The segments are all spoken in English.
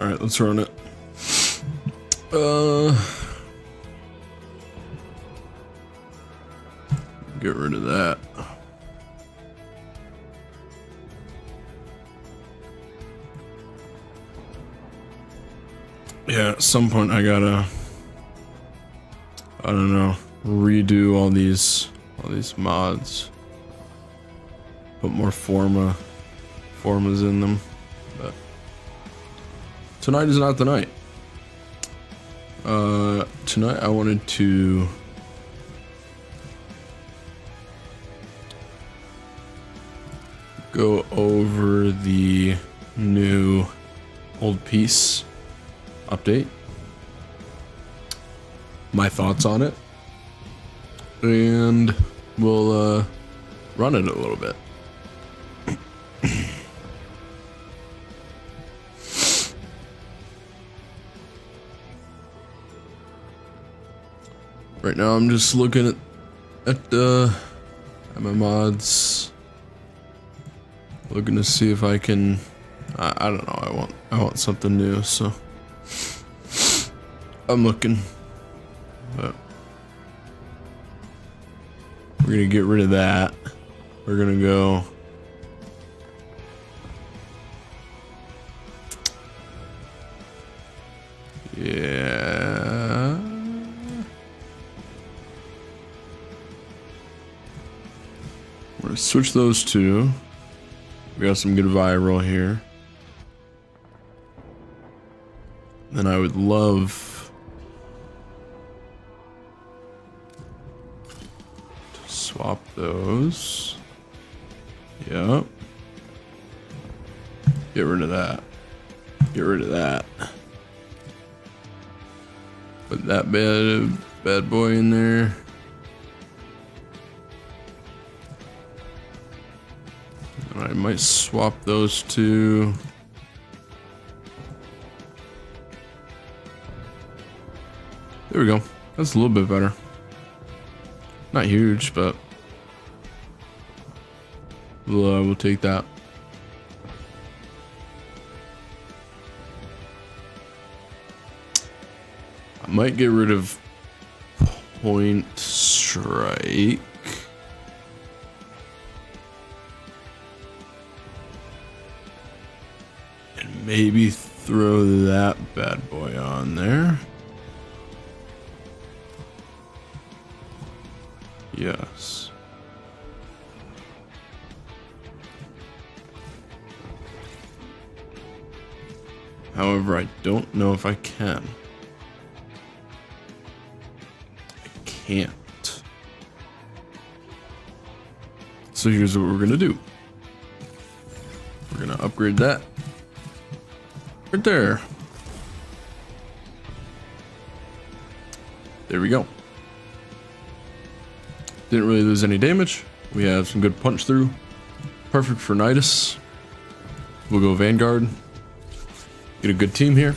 Alright, let's run it. Get rid of that. Yeah, at some point I gotta, I don't know, redo all these mods. Put more formas in them. But tonight is not the night. Tonight I wanted to go over the new old piece update, my thoughts on it, and we'll run it a little bit. Right now I'm just looking at my mods, looking to see if I can, I don't know, I want something new, so I'm looking. But we're gonna get rid of that. We're gonna go we're gonna switch those two. We got some good viral here. Then I would love to swap those. Yep. Get rid of that. Get rid of that. Put that bad boy in there. I might swap those two. There we go. That's a little bit better. Not huge, but we'll take that. I might get rid of Point Strike. And maybe throw that bad boy on there. Yes. However, I don't know if I can. I can't. So here's what we're gonna do. We're gonna upgrade that. Right there. There we go. Didn't really lose any damage. We have some good punch through. Perfect for Nidus. We'll go Vanguard. Get a good team here.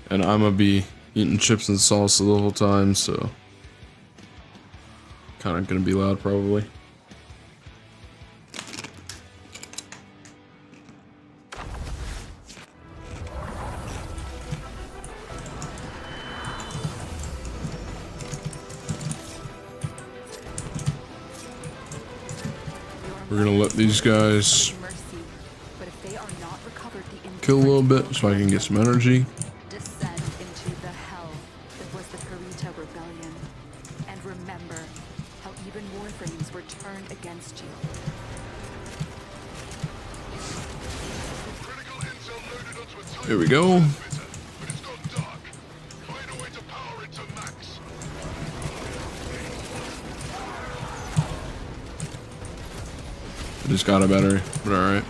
And I'm gonna be eating chips and salsa the whole time, so kind of gonna be loud probably. We're gonna let these guys kill a little bit so I can get some energy. Descend into the hell that was the Karita rebellion, and remember how even Warframes were turned against you. There we go. I just got a battery, but alright.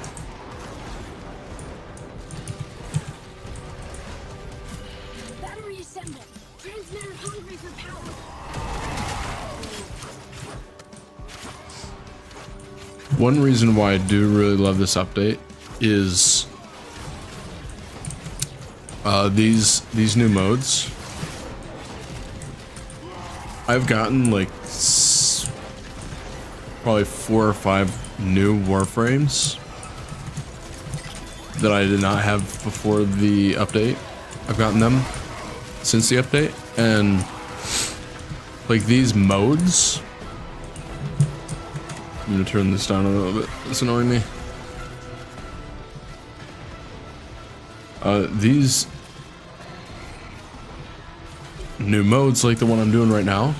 Battery assembled. Transmitter hungry for power. One reason why I do really love this update is these new modes. I've gotten like probably 4 or 5 new Warframes that I did not have before the update. I've gotten them since the update, and like these modes. I'm gonna turn this down a little bit. It's annoying me. These new modes, like the one I'm doing right now,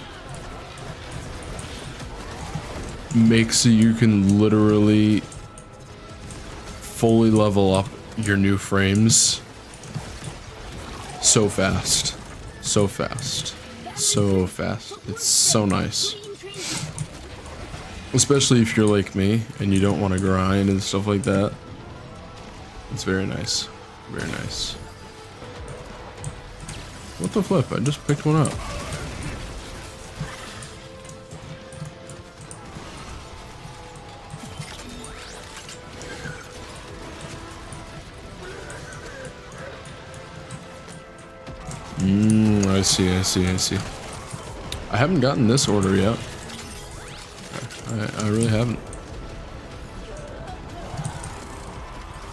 makes so you can literally fully level up your new frames so fast. So fast. So fast. It's so nice. Especially if you're like me and you don't want to grind and stuff like that. It's very nice. Very nice. What the flip? I just picked one up. I see. I haven't gotten this order yet. I really haven't.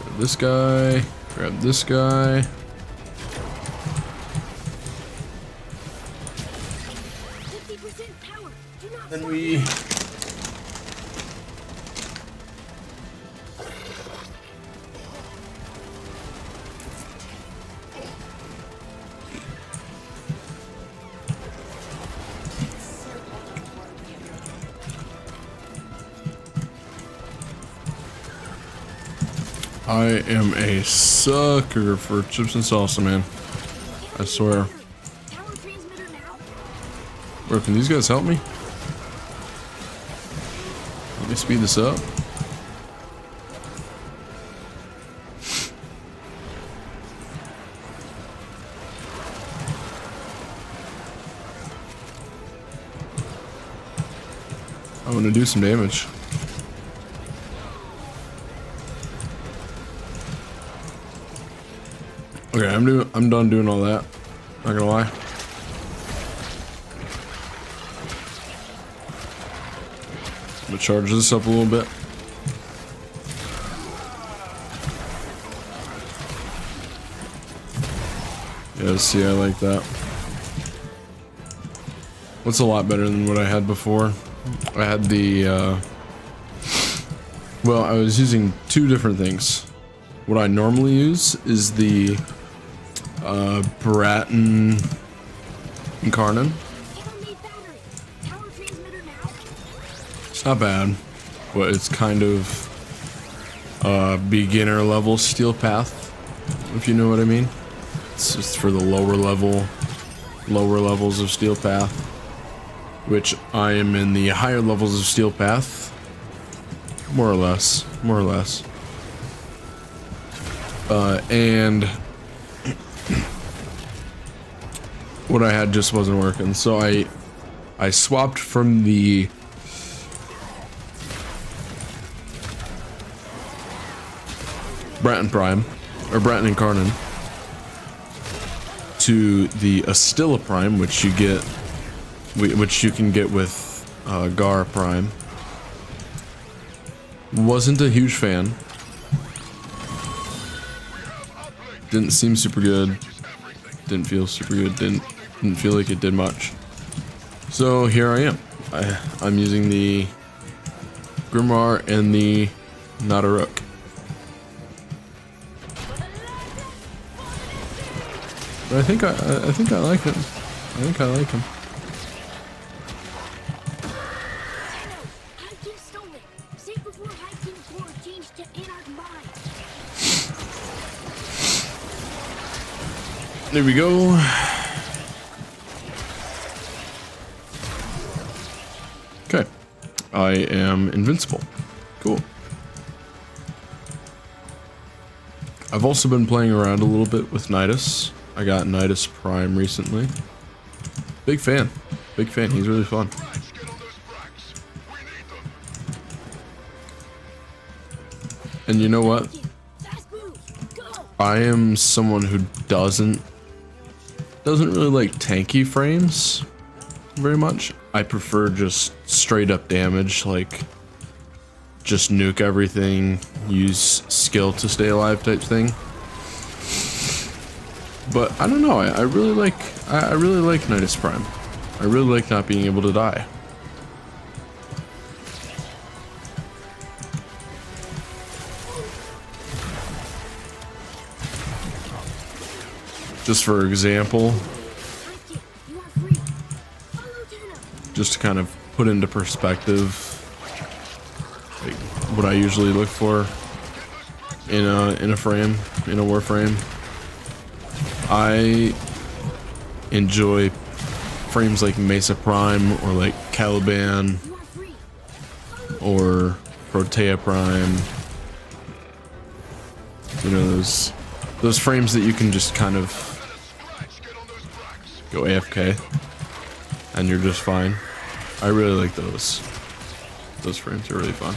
Grab this guy. Grab this guy. 50% power. Do not Then we... I am a sucker for chips and salsa, man. I swear. Power transmitter now. Bro, can these guys help me? Let me speed this up. I'm gonna do some damage. Okay, I'm done doing all that. Not gonna lie. I'm gonna charge this up a little bit. Yeah, see, I like that. What's a lot better than what I had before? I had the, well, I was using 2 different things. What I normally use is the Bratton Incarnon. It's not bad, but it's kind of beginner level steel path, if you know what I mean. It's just for the lower levels of steel path, which I am in the higher levels of steel path, more or less. And what I had just wasn't working, so I swapped from the Bratton Prime, or Bratton Incarnon, to the Astilla Prime, which you can get with Gar Prime. Wasn't a huge fan. Didn't seem super good. Didn't feel super good. Didn't feel like it did much. So here I am. I'm using the Grimoire and the Nadaruk. But I think I like him. I think I like him. There we go. Okay. I am invincible. Cool. I've also been playing around a little bit with Nidus. I got Nidus Prime recently. Big fan. Big fan. He's really fun. And you know what? I am someone who doesn't really like tanky frames very much. I prefer just straight up damage, like just nuke everything, use skill to stay alive type thing. But I don't know, I really like Nidus Prime. I really like not being able to die. Just for example, You are free. Follow Tana. just to kind of put into perspective like what I usually look for in a frame, in a Warframe. I enjoy frames like Mesa Prime or like Caliban You are free. or Protea Prime. You know, those frames that you can just kind of go AFK and you're just fine. I really like those. Those frames are really fun.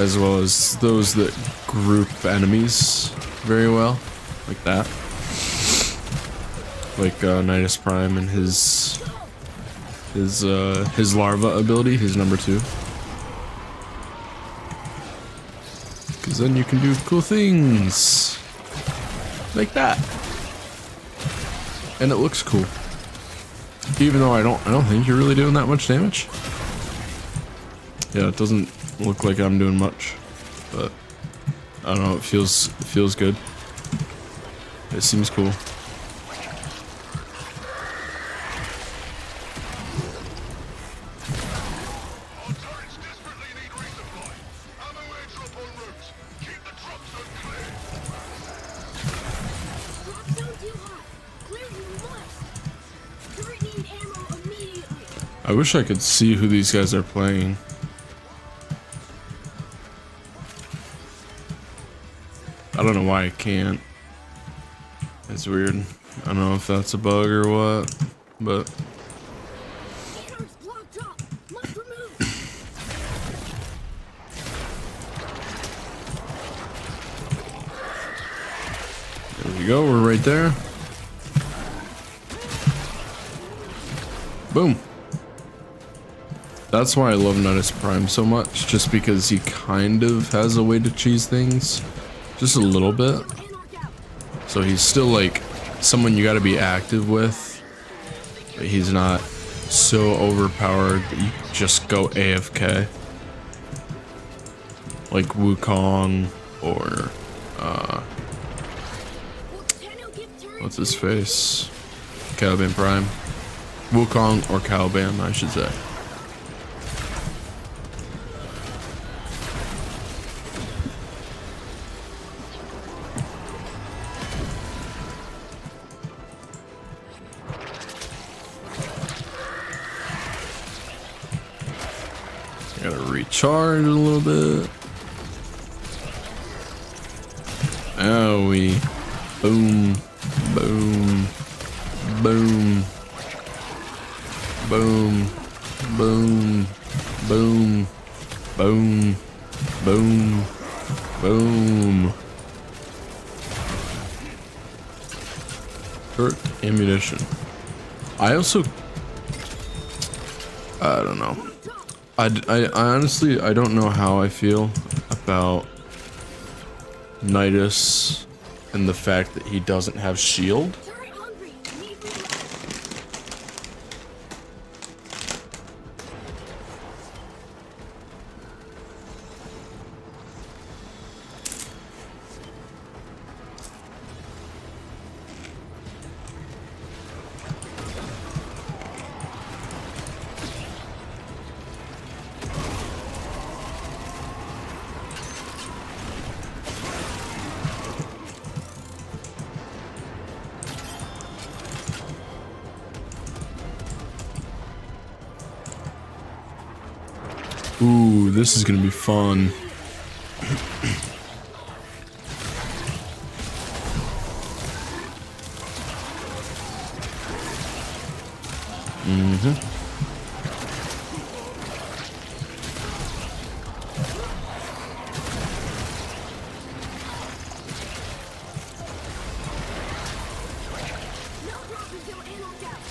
As well as those that group enemies very well, like that. Like Nidus Prime and his larva ability, his number 2. Because then you can do cool things like that, and it looks cool. Even though I don't think you're really doing that much damage. Yeah, it doesn't look like I'm doing much, but I don't know. It feels good. It seems cool. Drop zone too hot. Clear you must. Turret need ammo immediately. I wish I could see who these guys are playing. I don't know why I can't. It's weird. I don't know if that's a bug or what, but Anarch's block drop. Must remove. there we go. We're right there. Boom. That's why I love Nidus Prime so much, just because he kind of has a way to cheese things. Just a little bit. Anarch out. So he's still like someone you gotta be active with, but he's not so overpowered that you just go AFK. Like Wukong or Will Tana get turned? what's his face? Caliban Prime. Wukong or Caliban, I should say. I gotta recharge a little bit. Oh, we boom, boom, boom, boom, boom, boom, boom, boom, boom. Turret ammunition. I also, I don't know. I honestly, I don't know how I feel about Nidus and the fact that he doesn't have shield. Turret hungry. Need reload. Ooh, this is gonna be fun. No drop until Anarch out.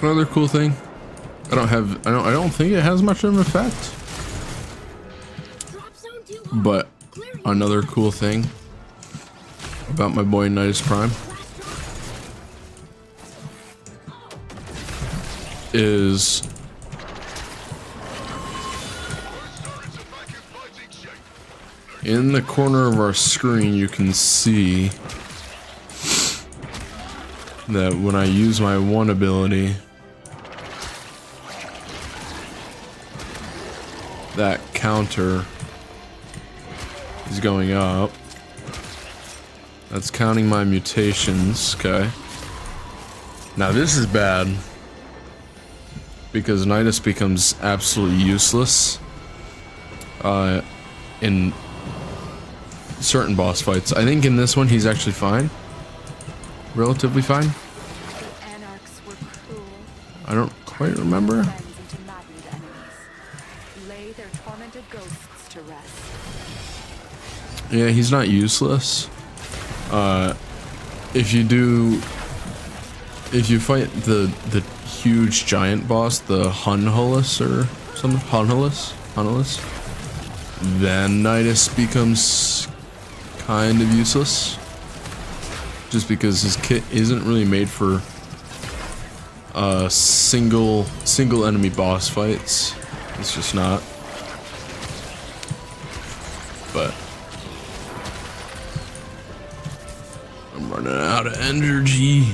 Another cool thing. I don't think it has much of an effect. Drop zone too hot. But Clear your another cool thing about my boy Nidus Prime is in the corner of our screen you can see that when I use my one ability, that counter is going up. That's counting my mutations, okay? Now this is bad because Nidus becomes absolutely useless in certain boss fights. I think in this one he's actually fine. Relatively fine. The Anarchs were cruel. I don't quite remember. Friends into maddened enemies. Lay their tormented ghosts to rest. Yeah, he's not useless. If you fight the huge giant boss, the Hunhullus or something, Hunhullus, then Nidus becomes kind of useless. Just because his kit isn't really made for single enemy boss fights. It's just not. But I'm running out of energy.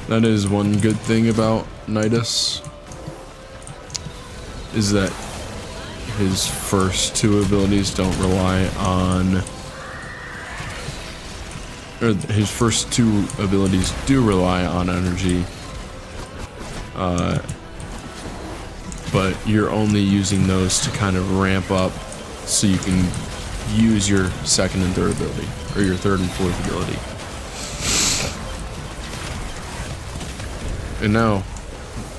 That is one good thing about Nidus, is that his first two abilities don't rely on, or his first two abilities do rely on energy, but you're only using those to kind of ramp up so you can use your second and third ability, or your third and fourth ability. And now,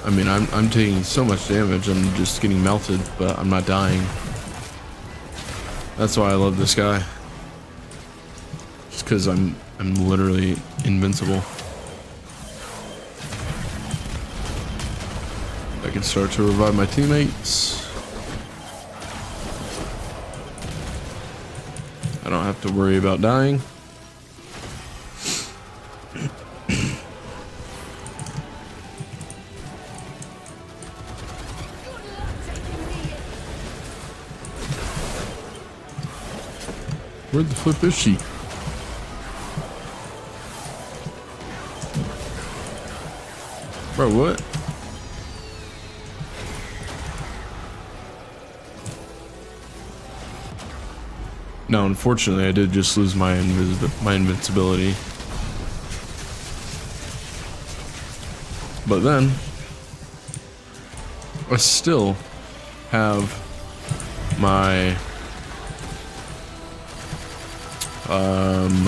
I mean, I'm taking so much damage, I'm just getting melted, but I'm not dying. That's why I love this guy. Just because I'm literally invincible. I can start to revive my teammates. I don't have to worry about dying. Where the flip is she? Bro, what? No, unfortunately, I did just lose my invincibility. But then, I still have my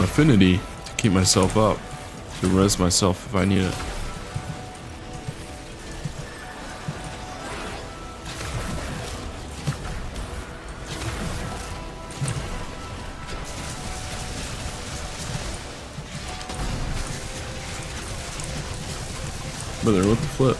affinity to keep myself up, to res myself if I need it. Brother, what the flip?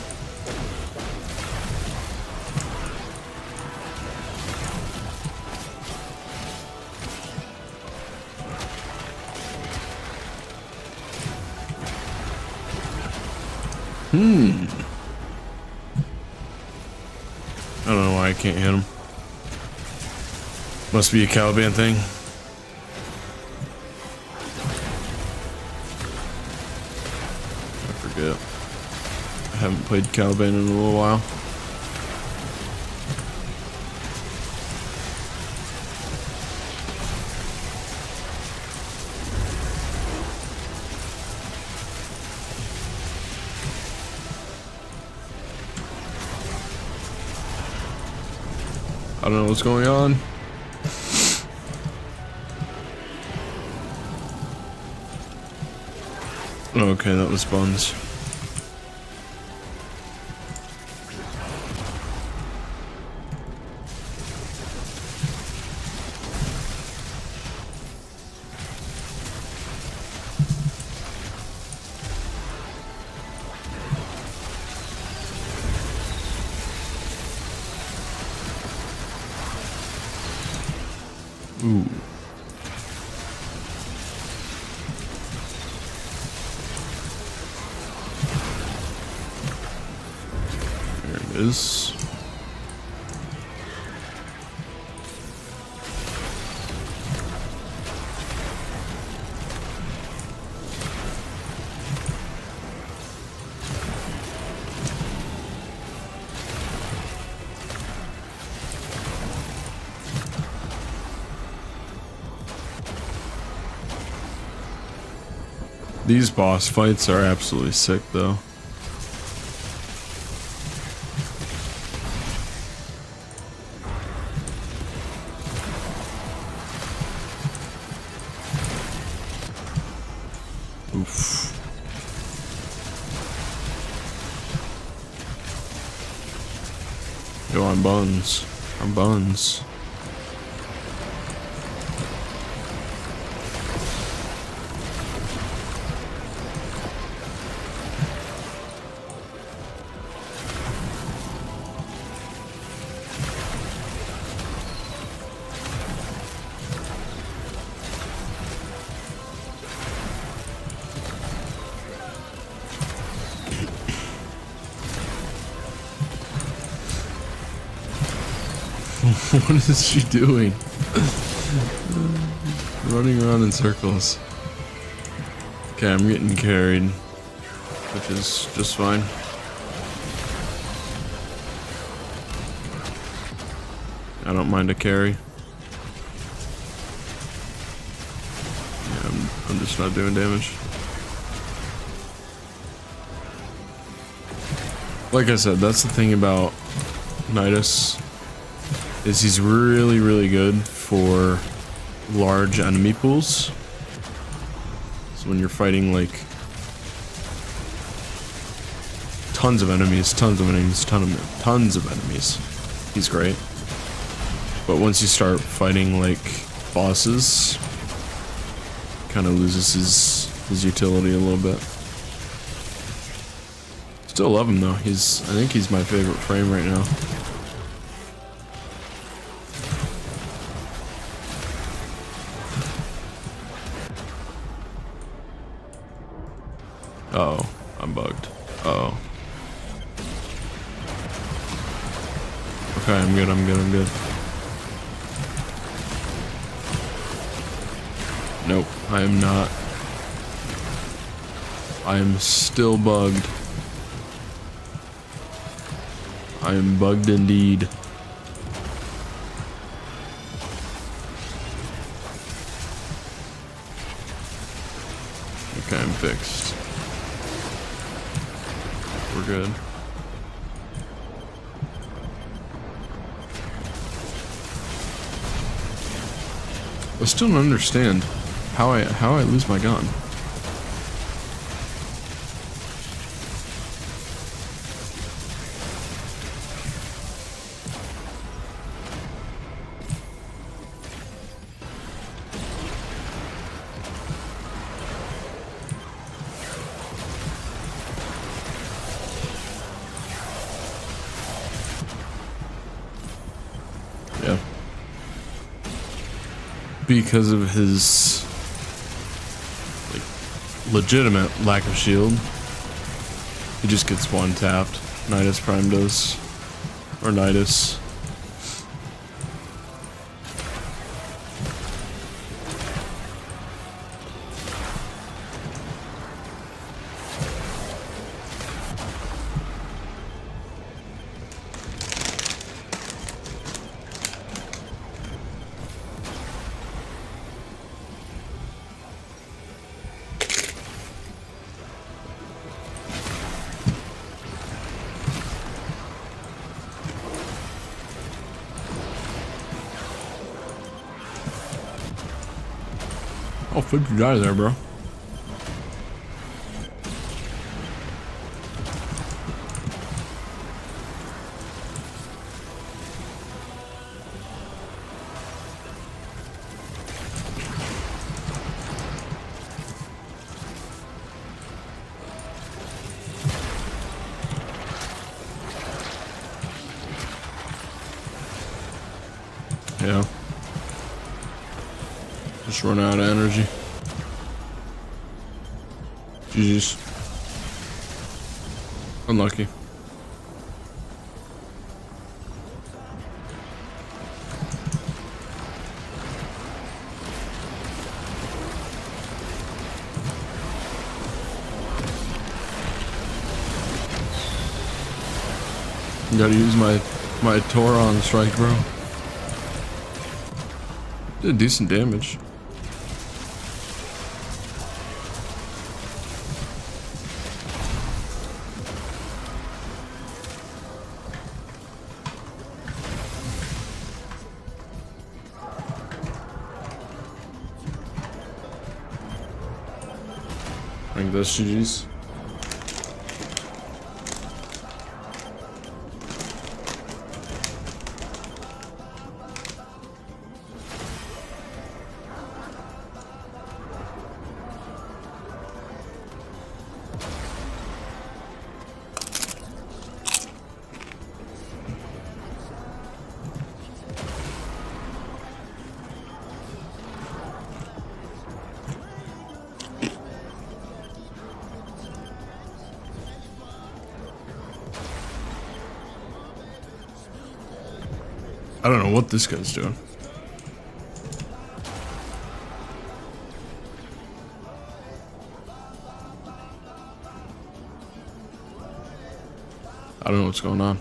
I don't know why I can't hit him. Must be a Caliban thing. I forget. I haven't played Caliban in a little while. I don't know what's going on. Okay, that was Buns. Ooh. There it is. These boss fights are absolutely sick, though. Oof. Yo, I'm buns. I'm buns. What is she doing? Running around in circles. Okay, I'm getting carried, which is just fine. I don't mind a carry. Yeah, I'm just not doing damage. Like I said, that's the thing about Nidus. Is he's really, really good for large enemy pools. So when you're fighting like tons of enemies, tons of enemies, he's great. But once you start fighting like bosses, kind of loses his utility a little bit. Still love him though. I think he's my favorite frame right now. Uh-oh, I'm bugged. Uh-oh. Okay, I'm good. Nope, I am not. I am still bugged. I am bugged indeed. Okay, I'm fixed. We're good. I still don't understand how I lose my gun. Yeah. Because of his like legitimate lack of shield, he just gets one tapped. Nidus Prime does. Or Nidus. Oh, fuck you die there, bro. Yeah. Just run out of energy. GG's. Unlucky. Gotta use my Tauron strike, bro. Did decent damage. I think that's GG's. I don't know what this guy's doing. I don't know what's going on.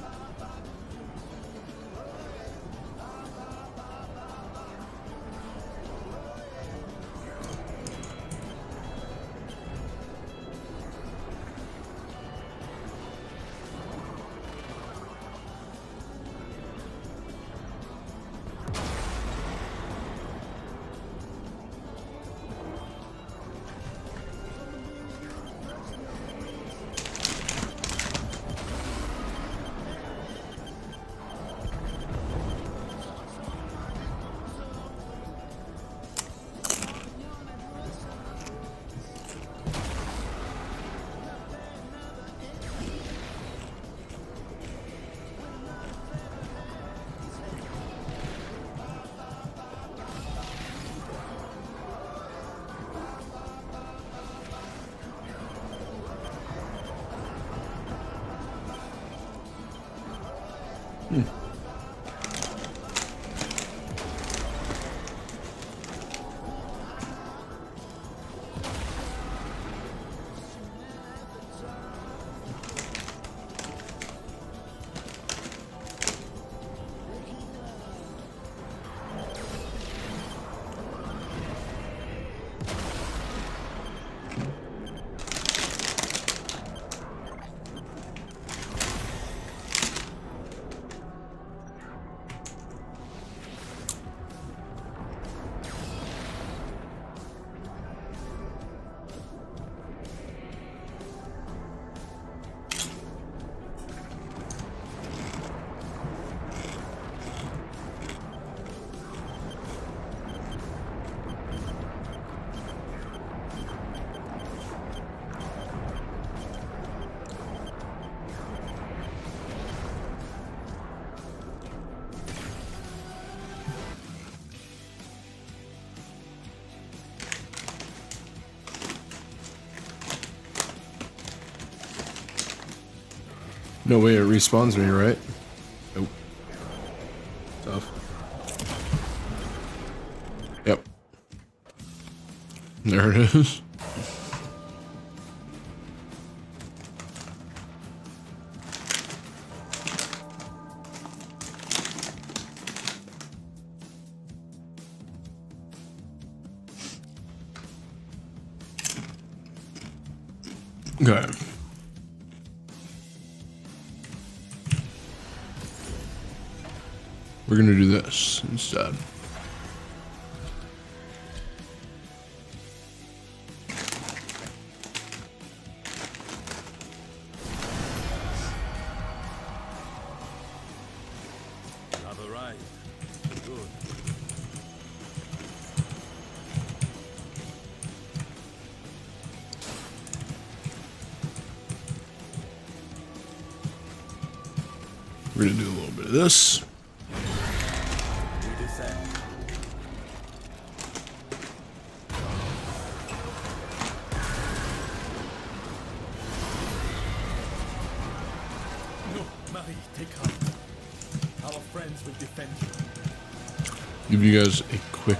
No way it respawns me, right? Nope. Tough. Yep. There it is. Okay. We're gonna do this instead. Have arrived. Good. We're gonna do a little bit of this. We descend. will defend you. Give you guys a quick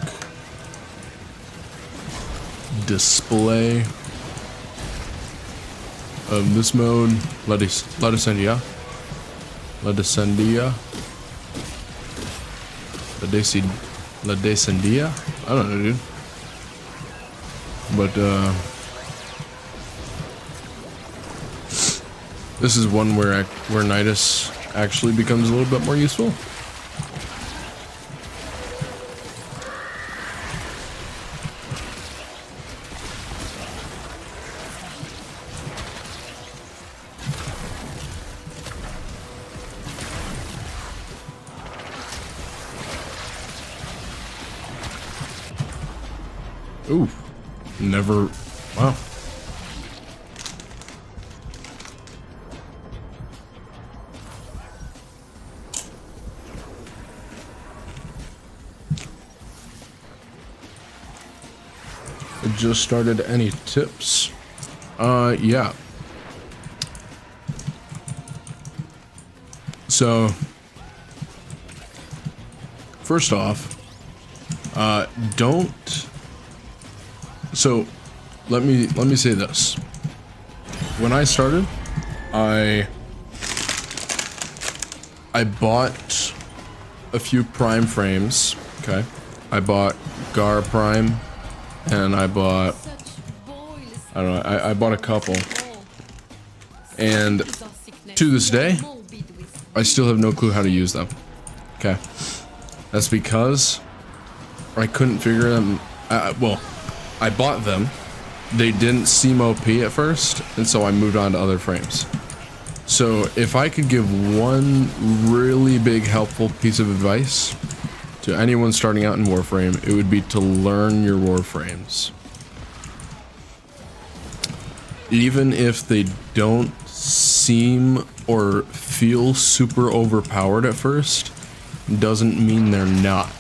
display of this mode. La Descendia. La Descendia? I don't know, dude. But, this is one where Nidus actually becomes a little bit more useful. Ooh, never, wow. I just started. Any tips? Yeah. So, first off, don't. So, let me say this. When I started, I bought a few prime frames. Okay, I bought Gar Prime, and I bought, I don't know, I bought a couple, and to this day, I still have no clue how to use them. Okay, that's because I couldn't figure them. Well, I bought them. They didn't seem OP at first, and so I moved on to other frames. So if I could give one really big helpful piece of advice to anyone starting out in Warframe, it would be to learn your Warframes. Even if they don't seem or feel super overpowered at first, doesn't mean they're not.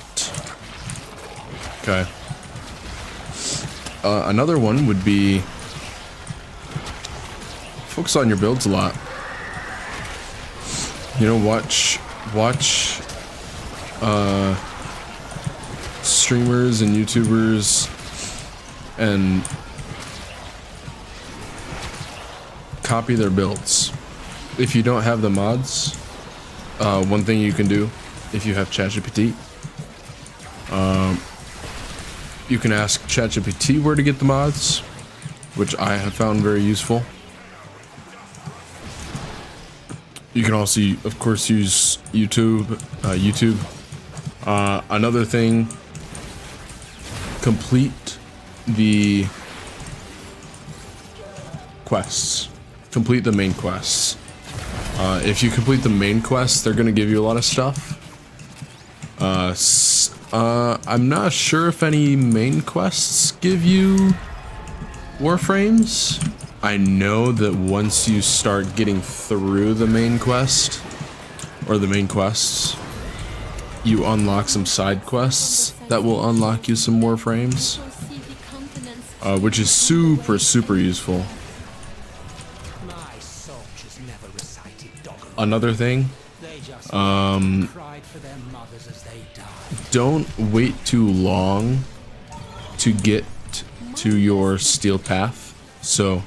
Okay. Another one would be focus on your builds a lot. You know, watch streamers and YouTubers and copy their builds. If you don't have the mods, one thing you can do if you have ChatGPT, you can ask ChatGPT where to get the mods, which I have found very useful. You can also, of course, use YouTube. Another thing, complete the quests. Complete the main quests. If you complete the main quests, they're going to give you a lot of stuff. I'm not sure if any main quests give you Warframes. I know that once you start getting through the main quest, or the main quests, you unlock some side quests that will unlock you some Warframes, which is super, super useful. Another thing, don't wait too long to get to your steel path. So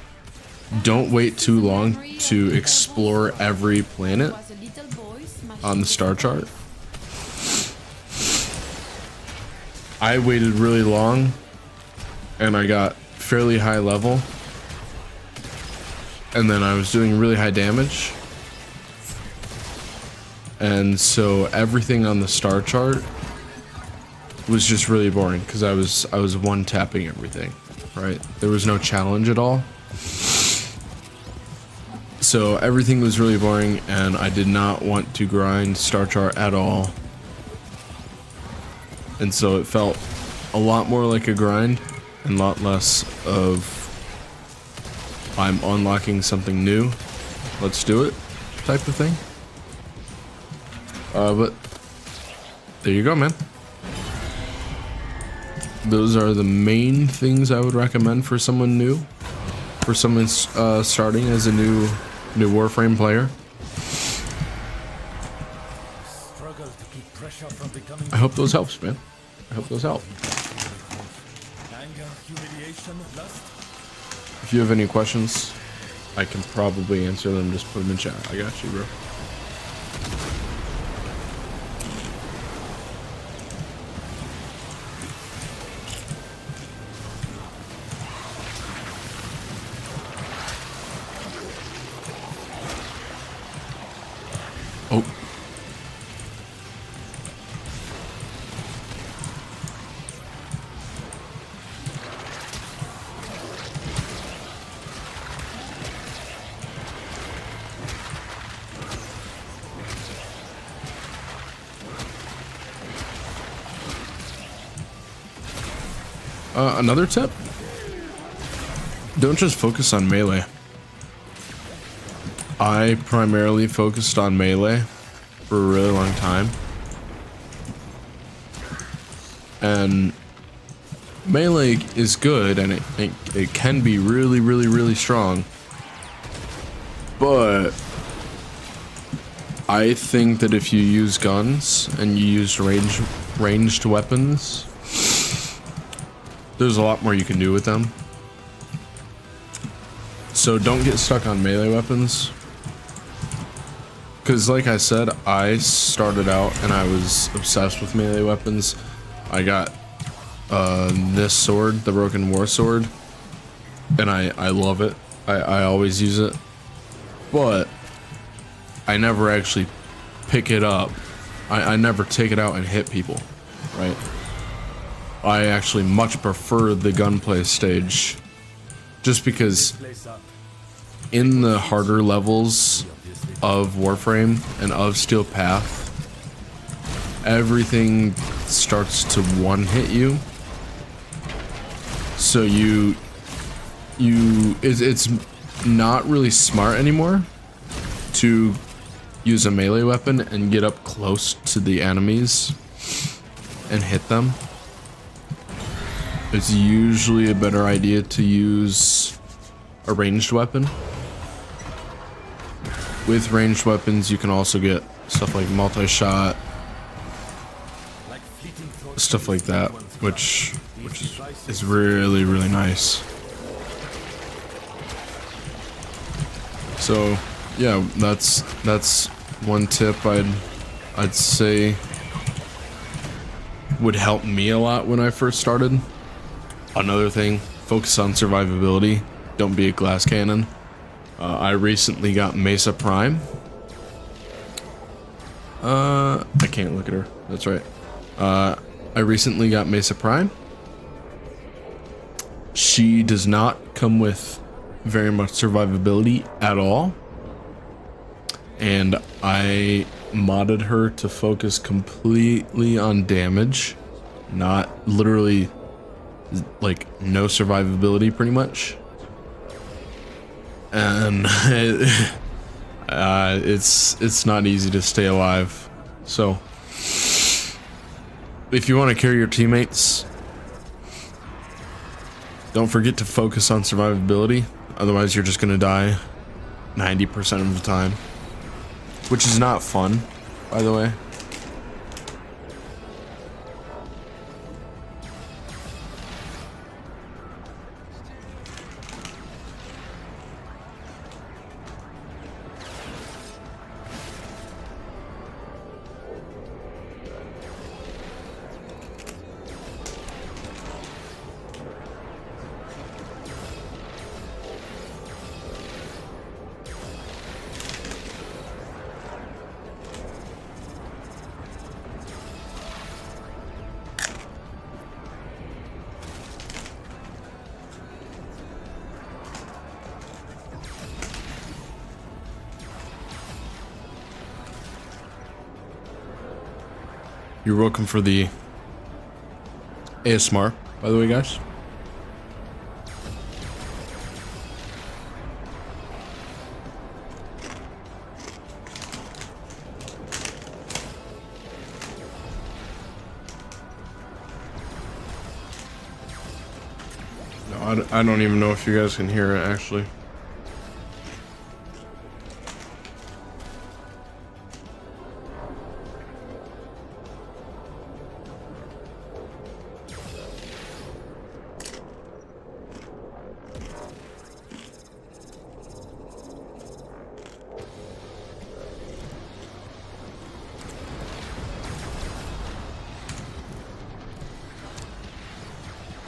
don't wait too long to explore every planet on the star chart. I waited really long and I got fairly high level, and then I was doing really high damage, and so everything on the star chart was just really boring because I was one tapping everything, right? There was no challenge at all. So everything was really boring, and I did not want to grind star chart at all. And so it felt a lot more like a grind and a lot less of I'm unlocking something new, let's do it type of thing. But there you go, man. Those are the main things I would recommend for someone new, for someone starting as a new Warframe player. Struggle to keep I hope those helps, man. I hope those help. Anger, humiliation, lust. If you have any questions, I can probably answer them. Just put them in chat. I got you, bro. Oh. Another tip, don't just focus on melee. I primarily focused on melee for a really long time, and melee is good, and it can be really strong, but I think that if you use guns and you use ranged weapons, there's a lot more you can do with them. So don't get stuck on melee weapons. Because like I said, I started out and I was obsessed with melee weapons. I got this sword, the Broken War Sword, and I love it. I always use it. But I never actually pick it up. I never take it out and hit people, right? I actually much prefer the gunplay stage, just because in the harder levels of Warframe and of Steel Path, everything starts to one-hit you. So it's not really smart anymore to use a melee weapon and get up close to the enemies and hit them. It's usually a better idea to use a ranged weapon. With ranged weapons, you can also get stuff like multi-shot, stuff like that, which is really nice. So yeah, that's one tip I'd say would help me a lot when I first started. Another thing, focus on survivability. Don't be a glass cannon. I recently got Mesa Prime. I can't look at her. That's right. I recently got Mesa Prime. She does not come with very much survivability at all. And I modded her to focus completely on damage. Not literally, like, no survivability pretty much. And it's not easy to stay alive. So if you want to carry your teammates, don't forget to focus on survivability. Otherwise you're just gonna die 90% of the time, which is not fun, by the way. You're welcome for the ASMR, by the way, guys. No, I don't even know if you guys can hear it, actually.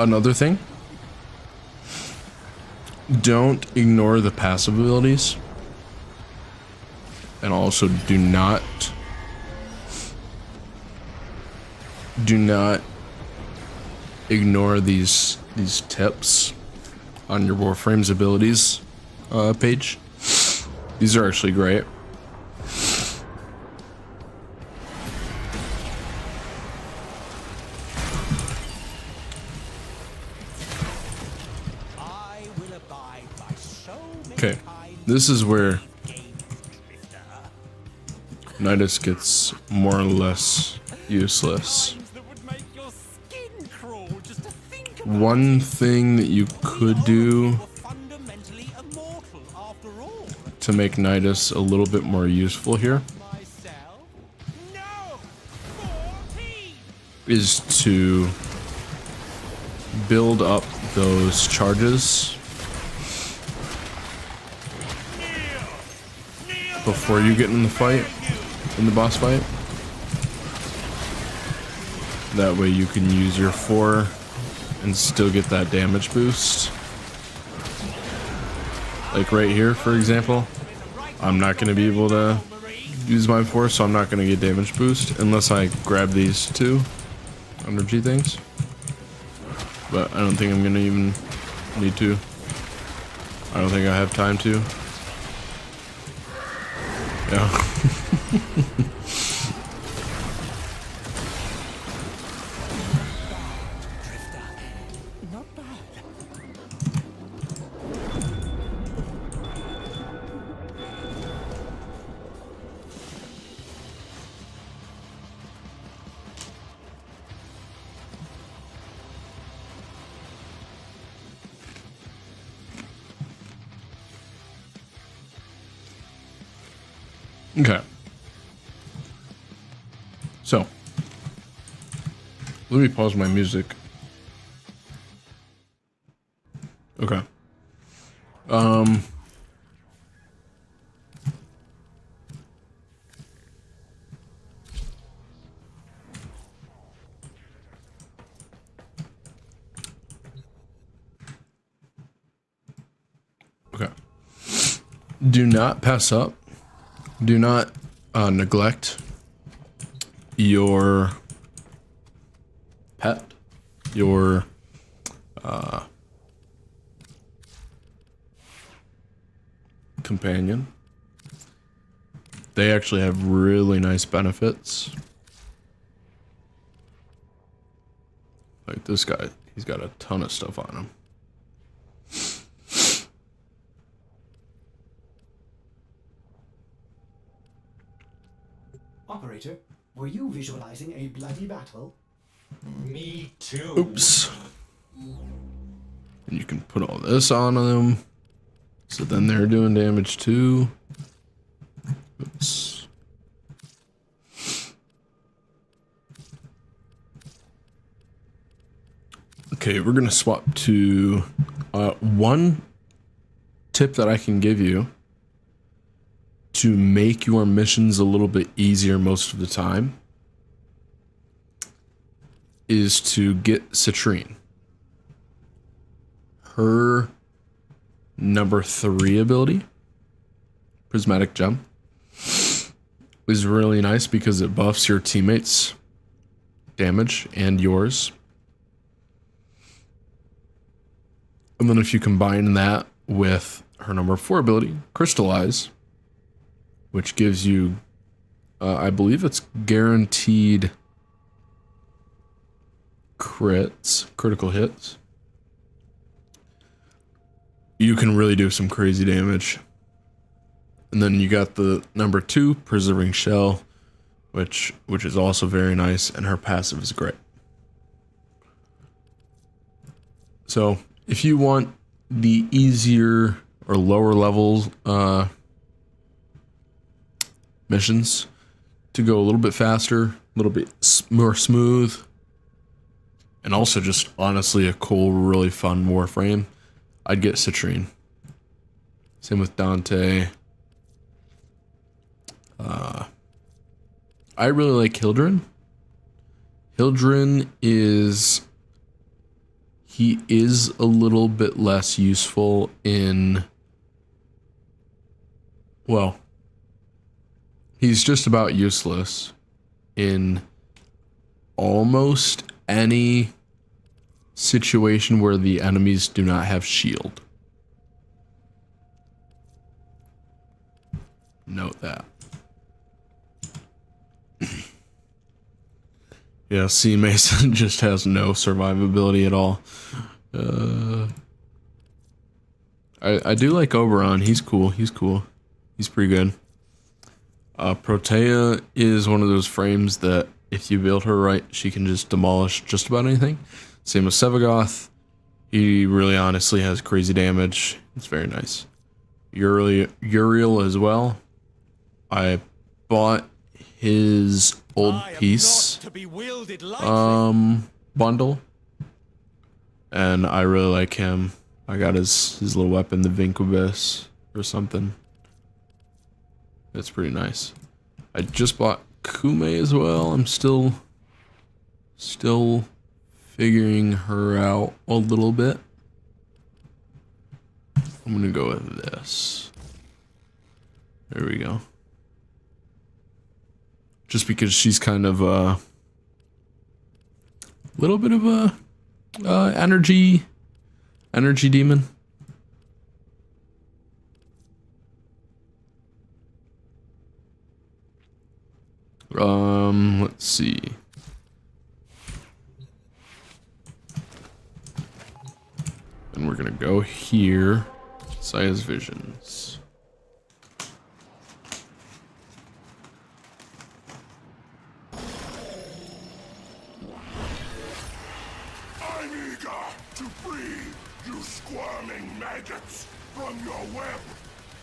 Another thing, don't ignore the passive abilities. And also do not ignore these tips on your Warframe's abilities page. These are actually great. Okay, this is where Nidus gets more or less useless. One thing that you could do to make Nidus a little bit more useful here is to build up those charges before you get in the fight, in the boss fight. That way you can use your 4 and still get that damage boost. Like right here, for example, I'm not going to be able to use my 4, so I'm not going to get damage boost unless I grab these 2 energy things. But I don't think I'm going to even need to. I don't think I have time to. Yeah. Okay. So, let me pause my music. Okay. Okay. Do not pass up. Do not neglect your pet, your companion. They actually have really nice benefits. Like this guy, he's got a ton of stuff on him. Operator, were you visualizing a bloody battle? Me too. Oops. And you can put all this on them. So then they're doing damage too. Oops. Okay, we're gonna swap to one tip that I can give you to make your missions a little bit easier most of the time is to get Citrine. Her number 3 ability, Prismatic Gem, is really nice because it buffs your teammates' damage and yours. And then if you combine that with her number 4 ability, Crystallize, which gives you, I believe it's guaranteed critical hits. You can really do some crazy damage. And then you got the number 2, Preserving Shell, which is also very nice, and her passive is great. So if you want the easier or lower levels missions to go a little bit faster, a little bit more smooth, and also just honestly a cool, really fun Warframe, I'd get Citrine. Same with Dante. I really like Hildren. Hildren is he is a little bit less useful in, well, he's just about useless in almost any situation where the enemies do not have shield. Note that. Yeah, C Mason just has no survivability at all. I do like Oberon. He's cool. He's cool. He's pretty good. Protea is one of those frames that if you build her right, she can just demolish just about anything. Same with Sevagoth. He really honestly has crazy damage. It's very nice. Uriel as well. I bought his old piece bundle, and I really like him. I got his little weapon, the Vincubus or something. It's pretty nice. I just bought Kume as well. I'm still figuring her out a little bit. I'm gonna go with this. There we go. Just because she's kind of a little bit of a energy demon. Let's see. And we're gonna go here. Saya's Visions. I'm eager to free you squirming maggots from your web.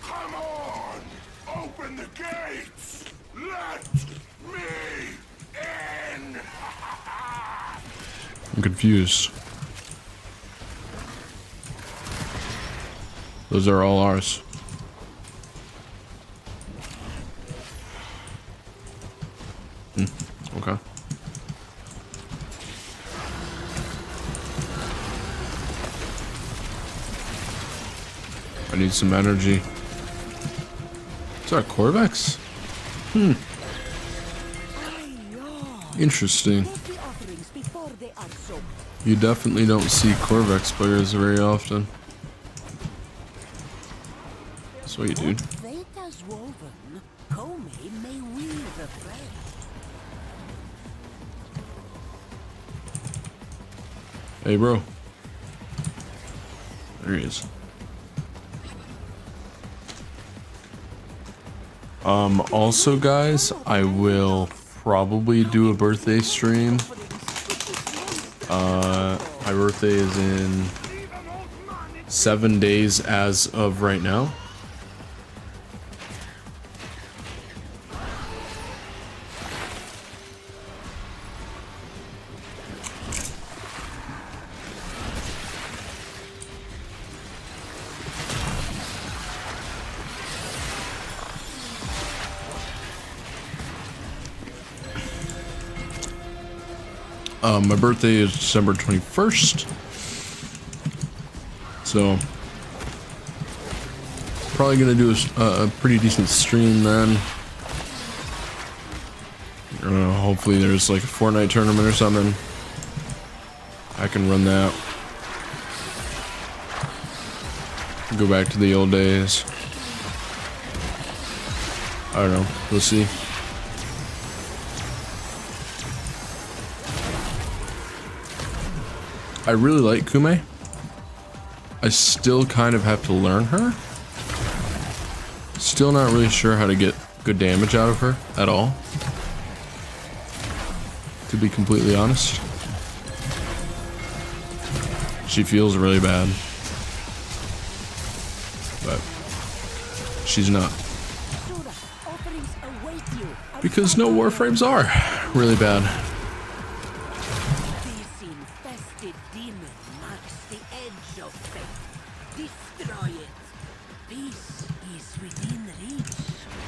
Come on! Open the gates! Let me in! I'm confused. Those are all ours. Okay. I need some energy. Is that a Corvex? Interesting. You definitely don't see Corvex players very often. Sweet, dude. Hey, bro. There he is. Also, guys, I will probably do a birthday stream. My birthday is in 7 days as of right now. My birthday is December 21st, so probably gonna do a pretty decent stream then. Hopefully there's like a Fortnite tournament or something. I can run that. Go back to the old days. I don't know. We'll see. I really like Kume. I still kind of have to learn her. Still not really sure how to get good damage out of her at all, to be completely honest. She feels really bad, but she's not. Because no Warframes are really bad.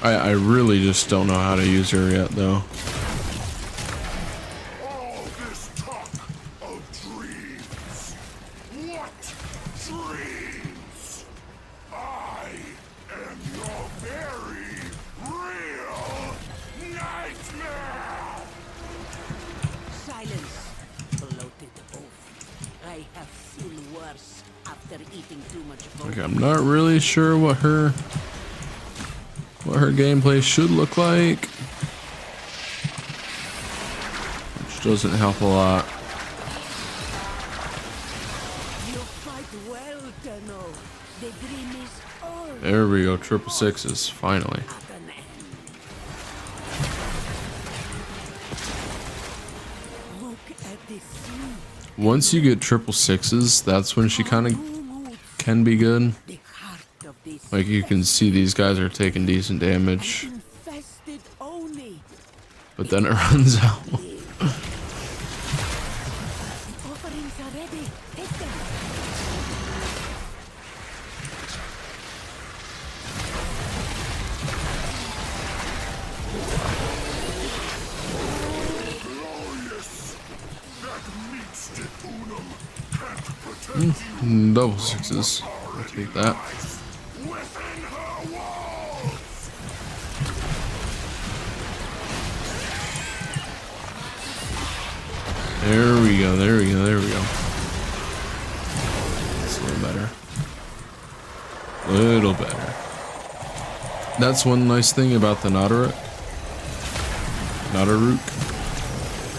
I really just don't know how to use her yet, though. All this talk of dreams. What dreams? I am your very real nightmare! Silence, bloated oaf. I have seen worse after eating too much bone. Okay, I'm not really sure what her gameplay should look like, which doesn't help a lot. You fight well, Tenno. The dream is all There we go, triple sixes, finally. at an end. Look at the sea. Once you get triple sixes, that's when she kind of can be good. The heart of this Like you can see these guys are taking decent damage, infested Oni. but then it runs out. Offerings are ready. Take them. Glorious! That meets the unum can't protect you Double sixes. I'll take that. within her walls! There we go, there we go, there we go. That's a little better. Little better. That's one nice thing about the Nadaruk,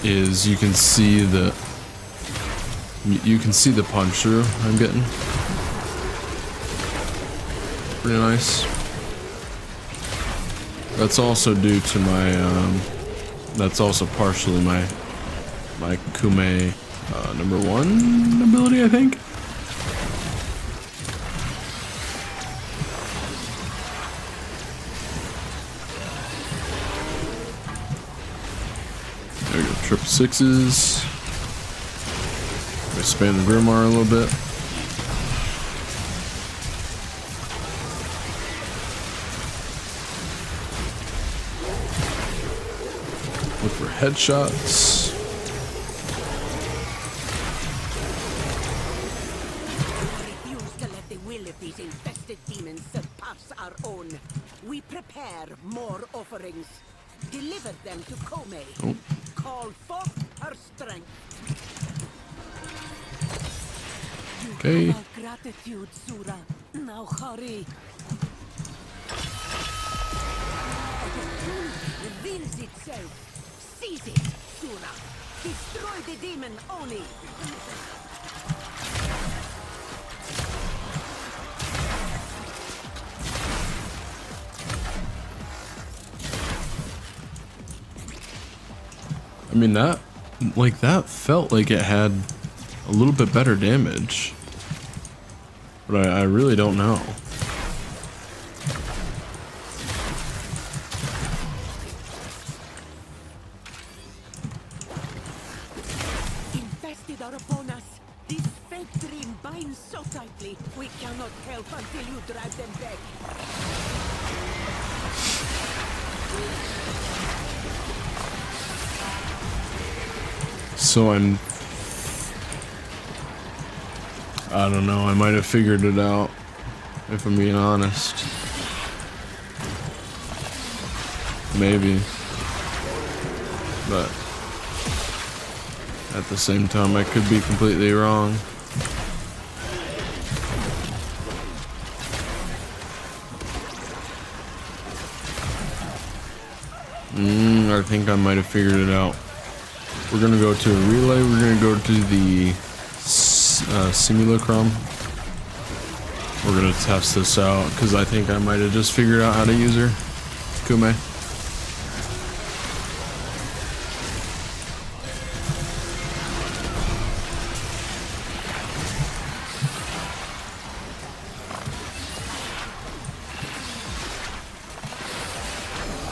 is you can see the punch through I'm getting. Pretty nice. That's also due to my that's also partially my Kume #1 ability, I think. There we go, triple sixes. Expand the Grimoire a little bit. Look for headshots. Refuse to let the will of these infested demons surpass our own. We prepare more offerings. Deliver them to Kome. Oh. Call forth her strength. Okay. Our gratitude, Sura. Now hurry. Reveals itself. Seize it, Sura. Destroy the demon Oni. I mean that felt like it had a little bit better damage, but I really don't know. Infested are upon us. This fake dream binds so tightly, we cannot help until you drive them back. So I don't know, I might have figured it out, if I'm being honest. Maybe. But at the same time, I could be completely wrong. I think I might have figured it out. We're gonna go to a relay. We're gonna go to the simulacrum. We're gonna test this out because I think I might have just figured out how to use her. Kume.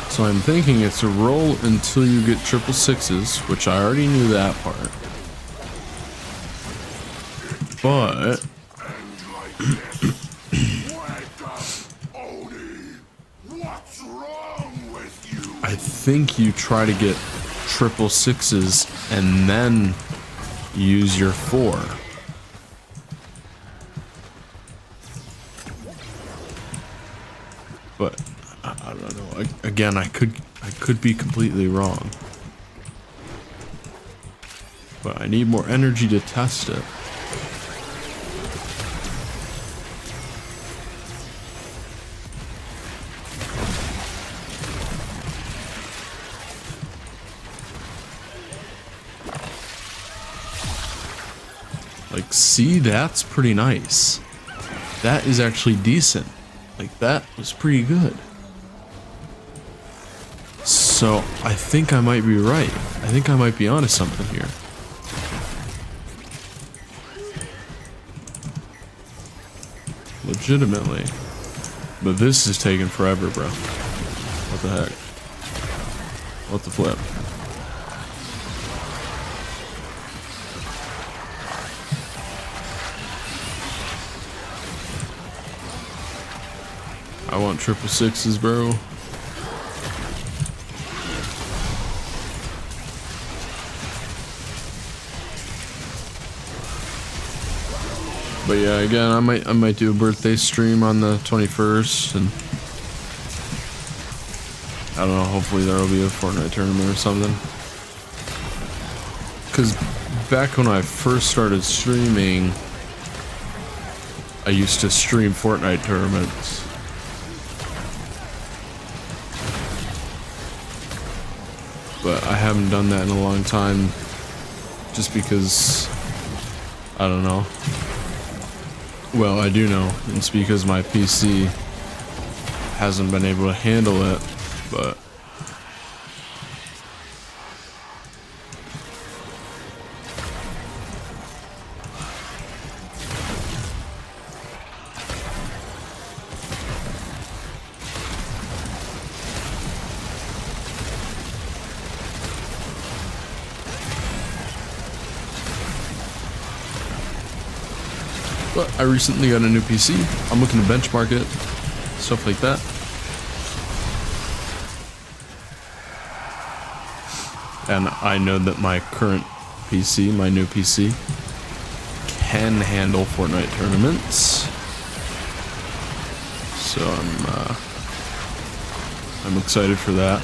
So I'm thinking it's a roll until you get triple sixes, which I already knew that part. But What's wrong with you? I think you try to get triple sixes and then use your 4. But I don't know. Again, I could be completely wrong. But I need more energy to test it. Like, see, that's pretty nice. That is actually decent. Like, that was pretty good. So, I think I might be right. I think I might be onto something here. Legitimately. But this is taking forever, bro. What the heck? What the flip? I want 666s, bro. But yeah, again, I might do a birthday stream on the 21st, and I don't know, hopefully there'll be a Fortnite tournament or something. Cause back when I first started streaming, I used to stream Fortnite tournaments. But I haven't done that in a long time, just because, I don't know. Well, I do know. It's because my PC hasn't been able to handle it, but I recently got a new PC. I'm looking to benchmark it, stuff like that. And I know that my current PC, my new PC, can handle Fortnite tournaments. So I'm excited for that.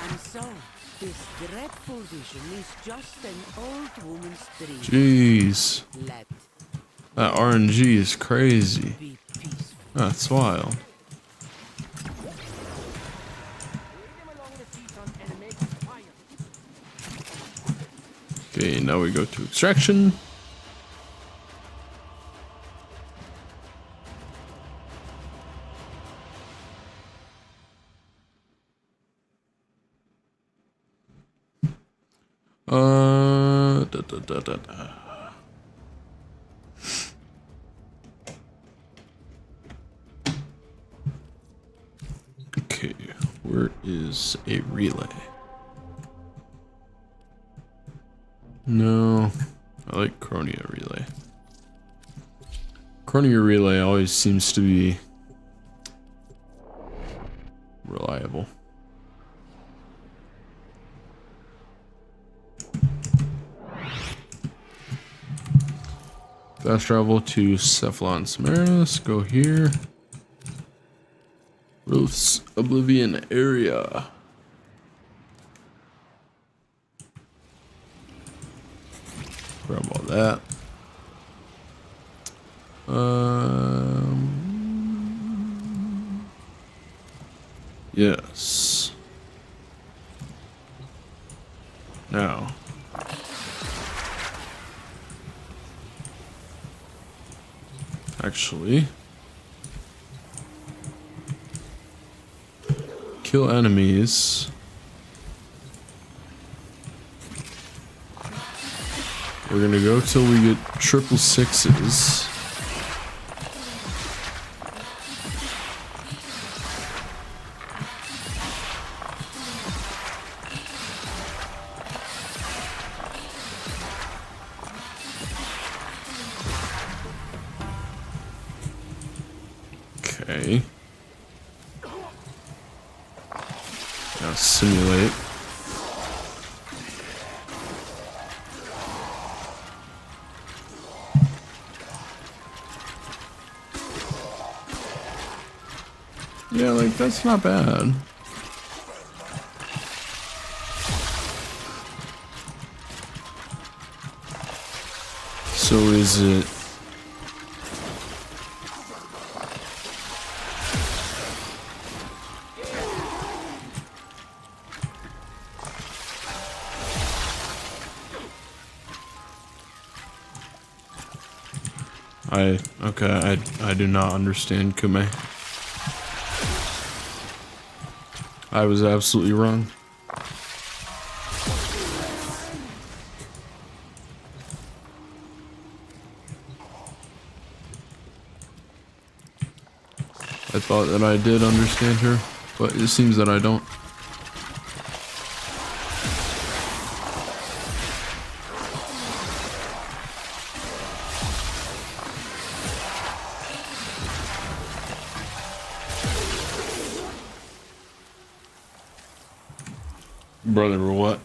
And so, this dreadful vision is just an old woman's dream. Jeez. Let That RNG is crazy. be peaceful. That's wild. Okay, now we go to extraction. Da. Okay, where is a relay? No, I like Chronia relay. Chronia relay always seems to be reliable. Fast travel to Cephalon Samaris. Go here. Roth's Oblivion area. Grab all that. Yes. Now. Actually, kill enemies. We're gonna go till we get 666s. Okay. Now simulate. that's not bad. So is it... I do not understand Kume. I was absolutely wrong. I thought that I did understand her, but it seems that I don't. Brother, or what?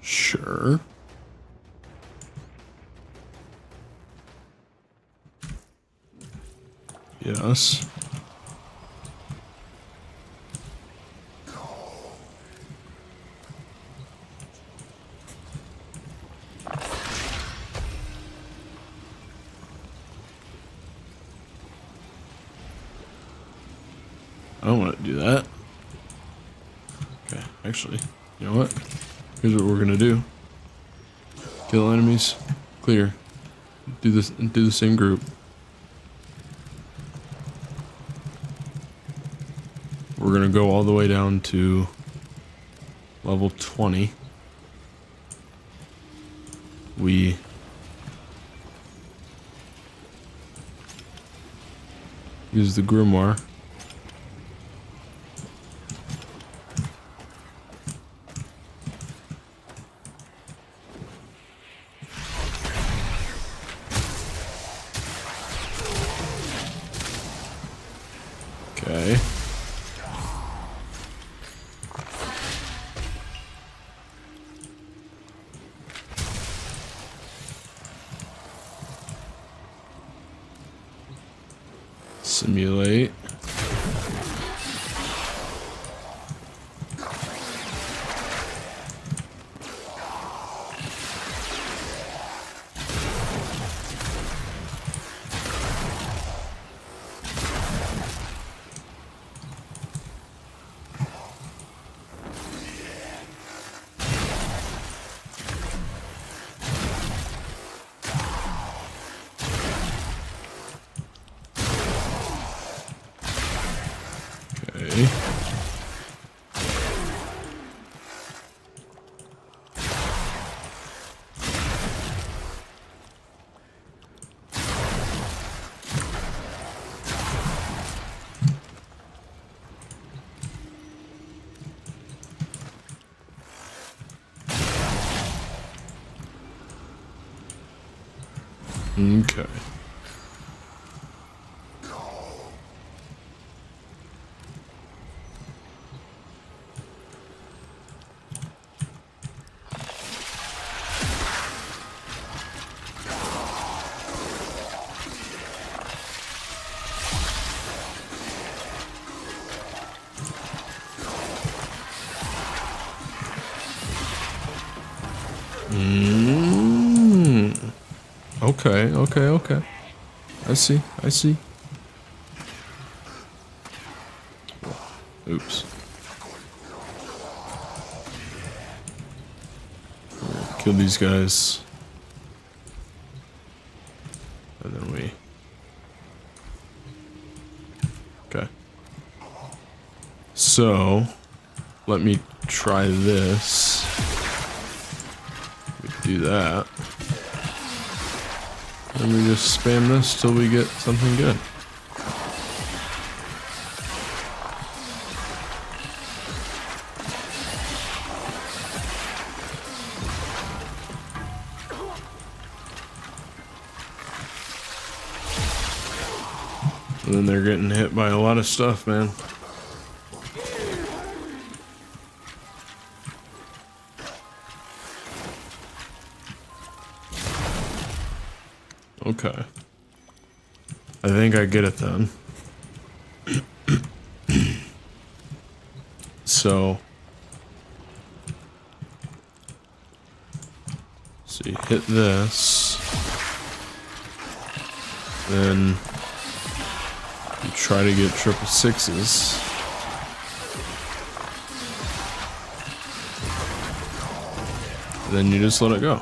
Sure. Yes. I don't want to do that. Okay, actually, you know what? Here's what we're gonna do. Kill enemies, clear. Do this and do the same group. We're gonna go all the way down to level 20. We use the grimoire. Okay. Simulate. Okay. Okay. Okay, okay, okay. I see, I see. Oops. Kill these guys. And then we... Okay. So, let me try this. We do that. And we just spam this till we get something good. And then they're getting hit by a lot of stuff, man. Okay. I think I get it then. So you hit this, then you try to get 666s. Then you just let it go.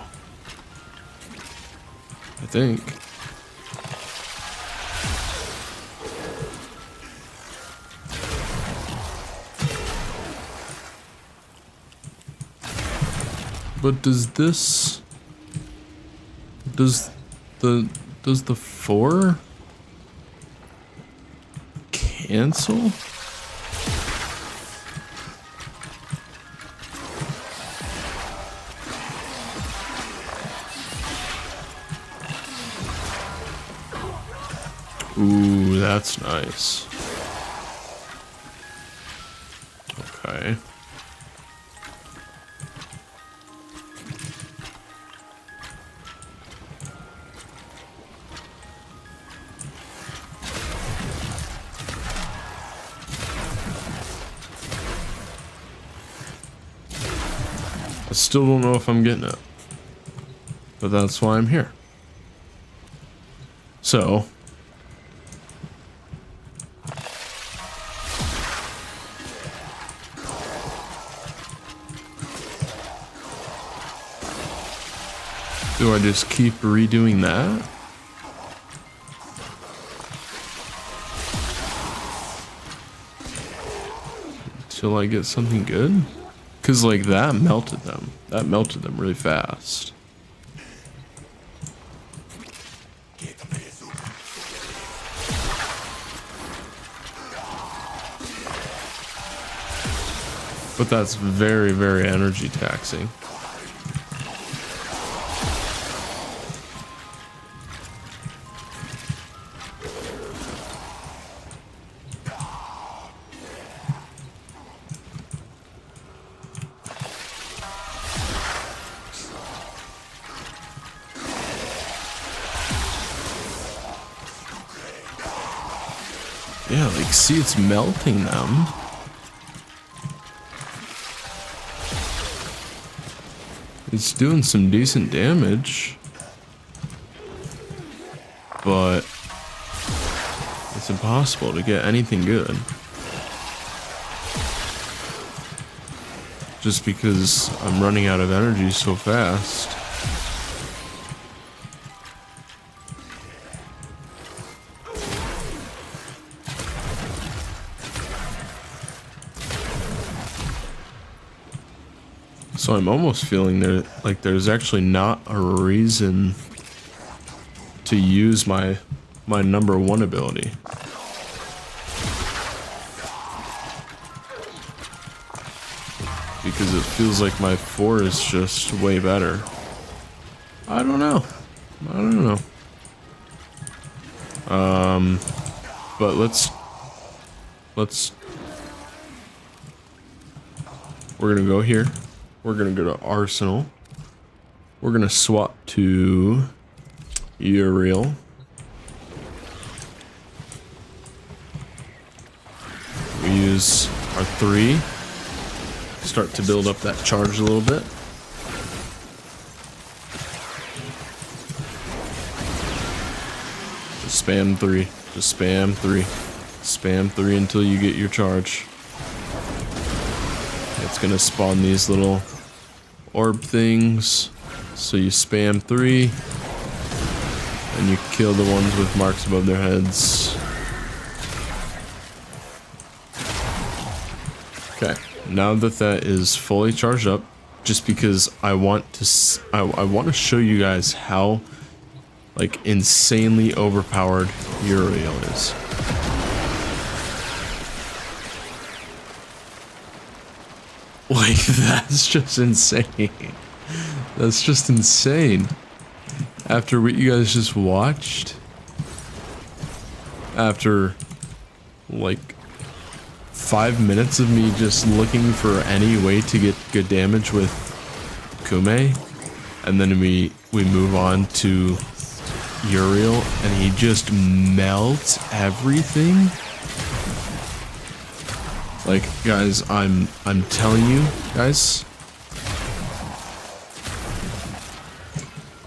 I think. But does the 4 cancel? Ooh, that's nice. Okay. I still don't know if I'm getting it, but that's why I'm here. So, do I just keep redoing that? Till I get something good? Cause like that melted them. That melted them really fast. But that's very, very energy taxing. Yeah, like, see, it's melting them. It's doing some decent damage. But it's impossible to get anything good. Just because I'm running out of energy so fast. So I'm almost feeling like there's actually not a reason to use my number 1 ability. Because it feels like my 4 is just way better. I don't know. But let's we're gonna go here. We're gonna go to Arsenal. We're gonna swap to Uriel. We use our 3. Start to build up that charge a little bit. Just spam 3. Just spam 3. Spam 3 until you get your charge. It's gonna spawn these little orb things. So you spam 3. And you kill the ones with marks above their heads. Okay, now that that is fully charged up, just because I want to, I want to show you guys how, like, insanely overpowered Uriel is. Like, that's just insane. That's just insane. After what you guys just watched, after, like, 5 minutes of me just looking for any way to get good damage with Kume, and then we move on to Uriel, and he just melts everything. Like, guys, I'm telling you, guys,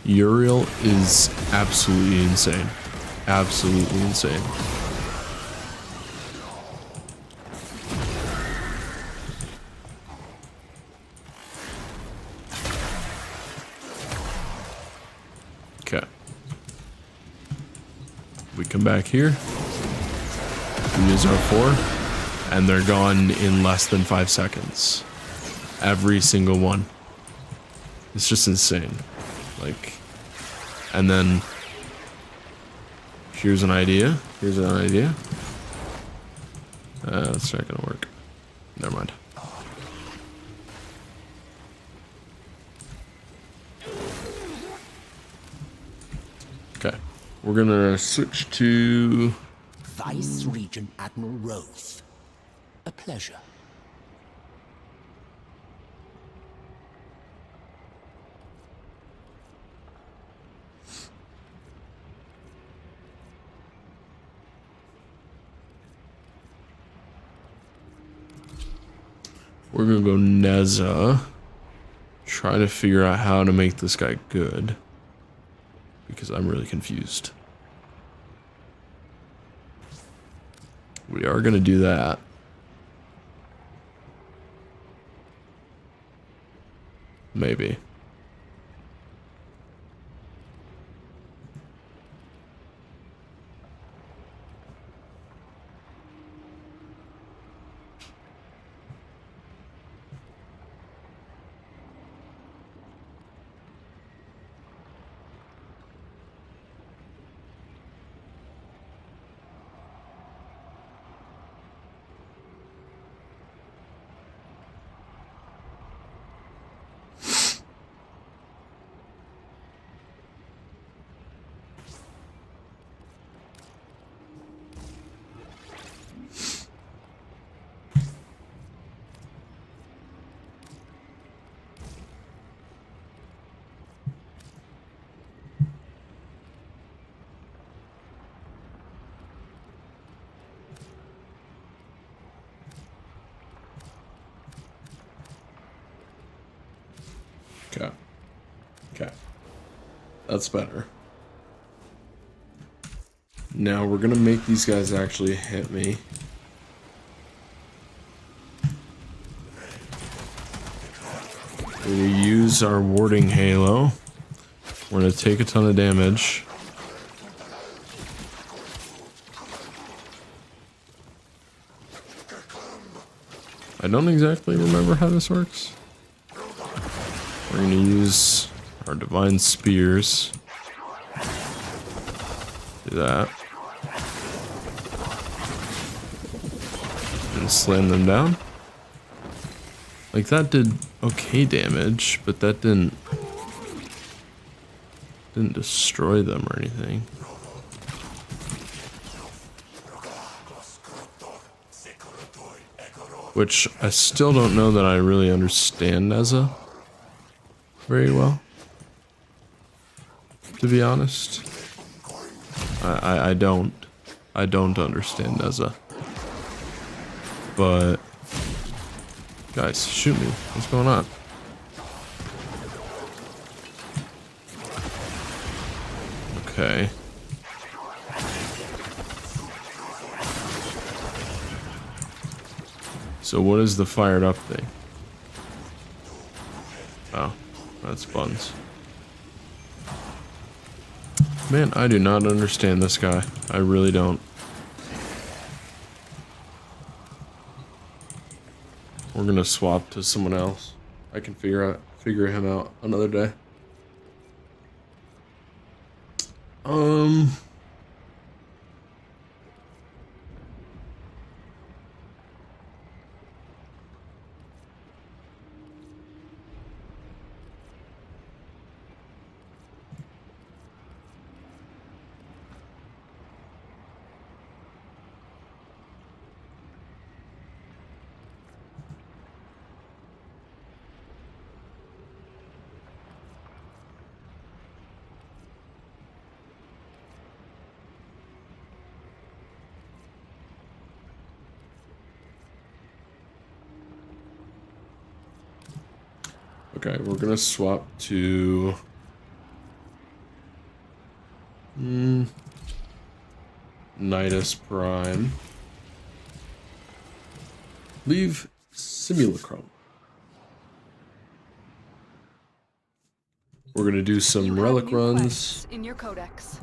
Uriel is absolutely insane. Absolutely insane. Okay. We come back here. We use our 4, and they're gone in less than 5 seconds. Every single one. It's just insane. Like, and then here's an idea. Here's an idea. That's not gonna work. Never mind. Okay, we're gonna switch to Vice Regent Admiral Rose. A pleasure. We're gonna go Neza. Try to figure out how to make this guy good. Because I'm really confused. We are gonna do that. Maybe. Okay. Okay. That's better. Now we're gonna make these guys actually hit me. We're gonna use our warding halo. We're gonna take a ton of damage. I don't exactly remember how this works. We're gonna use our divine spears. Do that. And slam them down. Like, that did okay damage, but that didn't destroy them or anything. which I still don't know that I really understand Neza very well, to be honest. I don't understand Neza. But guys, shoot me. What's going on? Okay. So what is the fired up thing? Oh, that's buns. Man, I do not understand this guy. I really don't. We're gonna swap to someone else. I can figure him out another day. Okay, we're gonna swap to Nidus Prime. Leave Simulacrum. We're gonna do some relic runs. In your codex.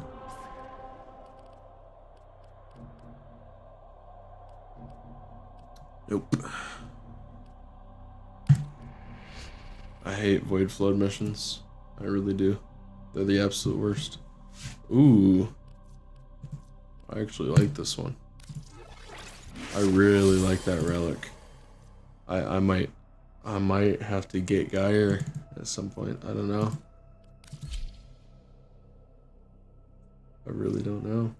Nope. I hate Void Flood missions. I really do. They're the absolute worst. Ooh. I actually like this one. I really like that relic. I might have to get Geyer at some point. I don't know. I really don't know.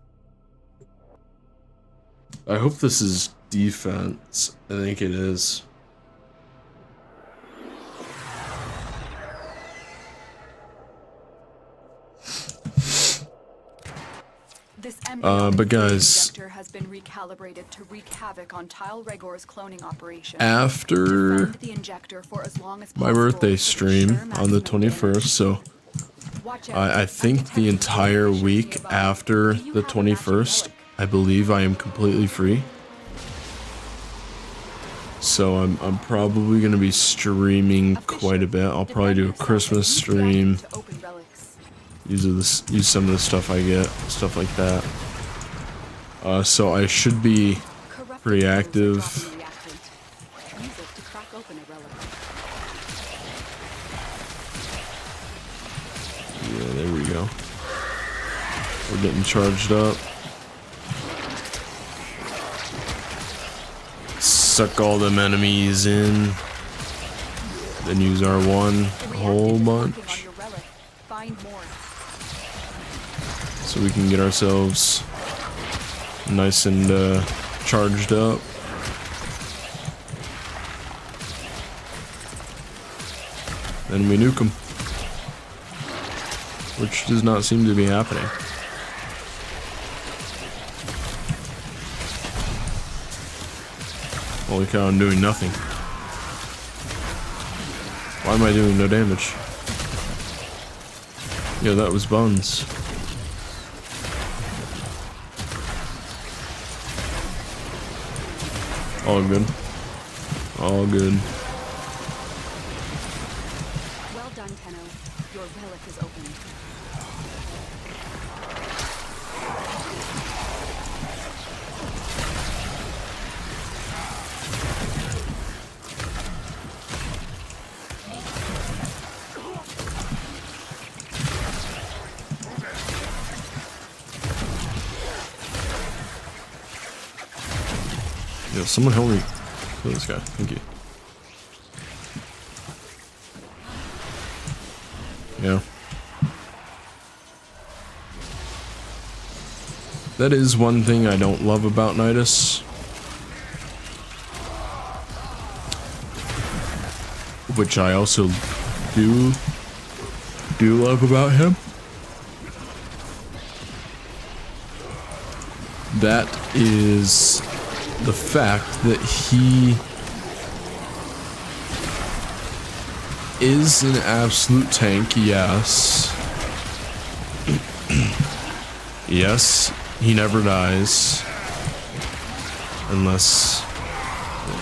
I hope this is defense. I think it is. This but guys, injector has been recalibrated to wreak havoc on Tile Regor's cloning operation. after Defend the injector for as long as my possible birthday to stream ensure on the maximum 21st, so Watch out. I think the entire week after Do you the have a matching 21st, relic? I believe I am completely free. So I'm probably gonna be streaming quite a bit. I'll probably do a Christmas stream. To open relics. Use some of the stuff I get, stuff like that. So I should be Corrupted pretty codes are active. dropping reactant. Use it to crack open a relic. Yeah, there we go. We're getting charged up. Suck all them enemies in. Then use R1 a whole bunch. Find more. So we can get ourselves nice and charged up. Then we nuke them. Which does not seem to be happening. Holy cow, I'm doing nothing. Why am I doing no damage? Yeah, that was buns. All good. All good. Well done, Tenno. Your relic is open. Yo, someone help me kill this guy. Thank you. Yeah. That is one thing I don't love about Nidus. which I also do love about him. That is the fact that he is an absolute tank, yes. Yes, he never dies. Unless,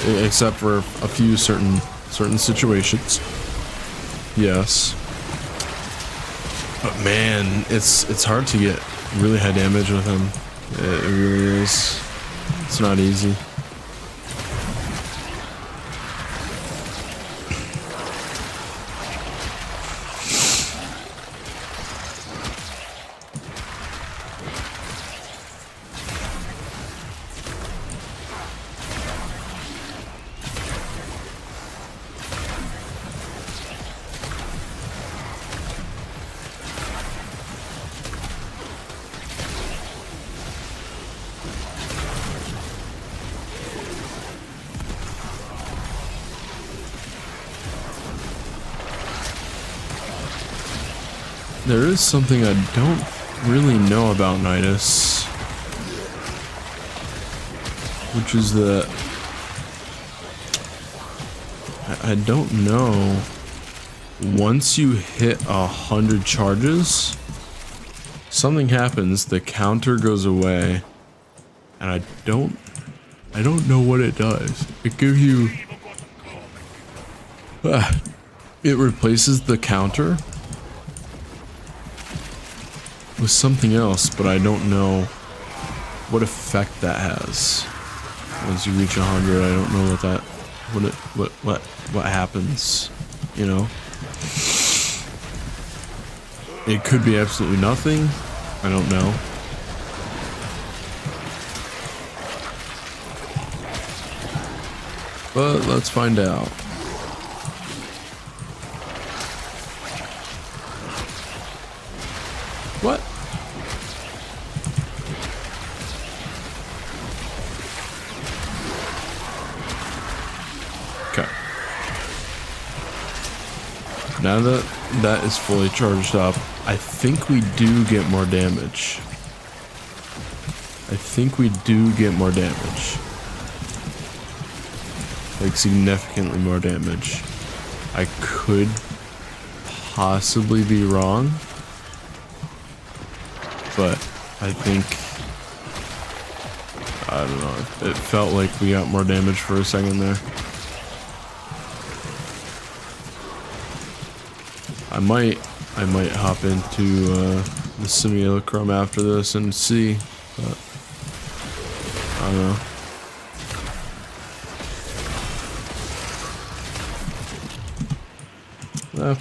except for a few certain situations. Yes. But man, it's hard to get really high damage with him. It really is. It's not easy. There is something I don't really know about Nidus, which is that I don't know. Once you hit 100 charges, something happens. The counter goes away, and I don't know what it does. It gives you. It replaces the counter with something else, but I don't know what effect that has. Once you reach 100, I don't know what happens, you know? It could be absolutely nothing. I don't know. But let's find out. What? Okay. Now that that is fully charged up, I think we do get more damage. Like significantly more damage. I could possibly be wrong, but I think, I don't know, it felt like we got more damage for a second there. I might hop into the simulacrum after this and see, but I don't know.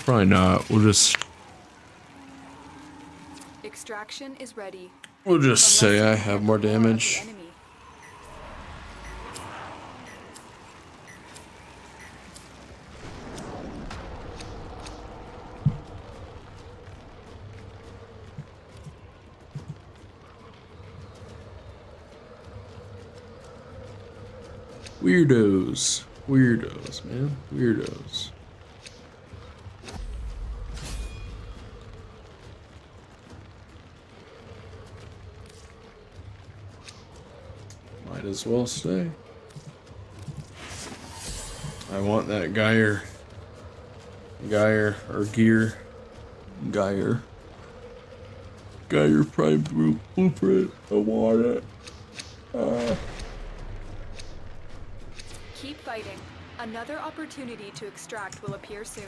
Probably not. Extraction is ready. We'll just say I have more damage. Weirdos, man, weirdos. Might as well stay. I want that Geyer Prime Blueprint. I want it. Keep fighting. Another opportunity to extract will appear soon.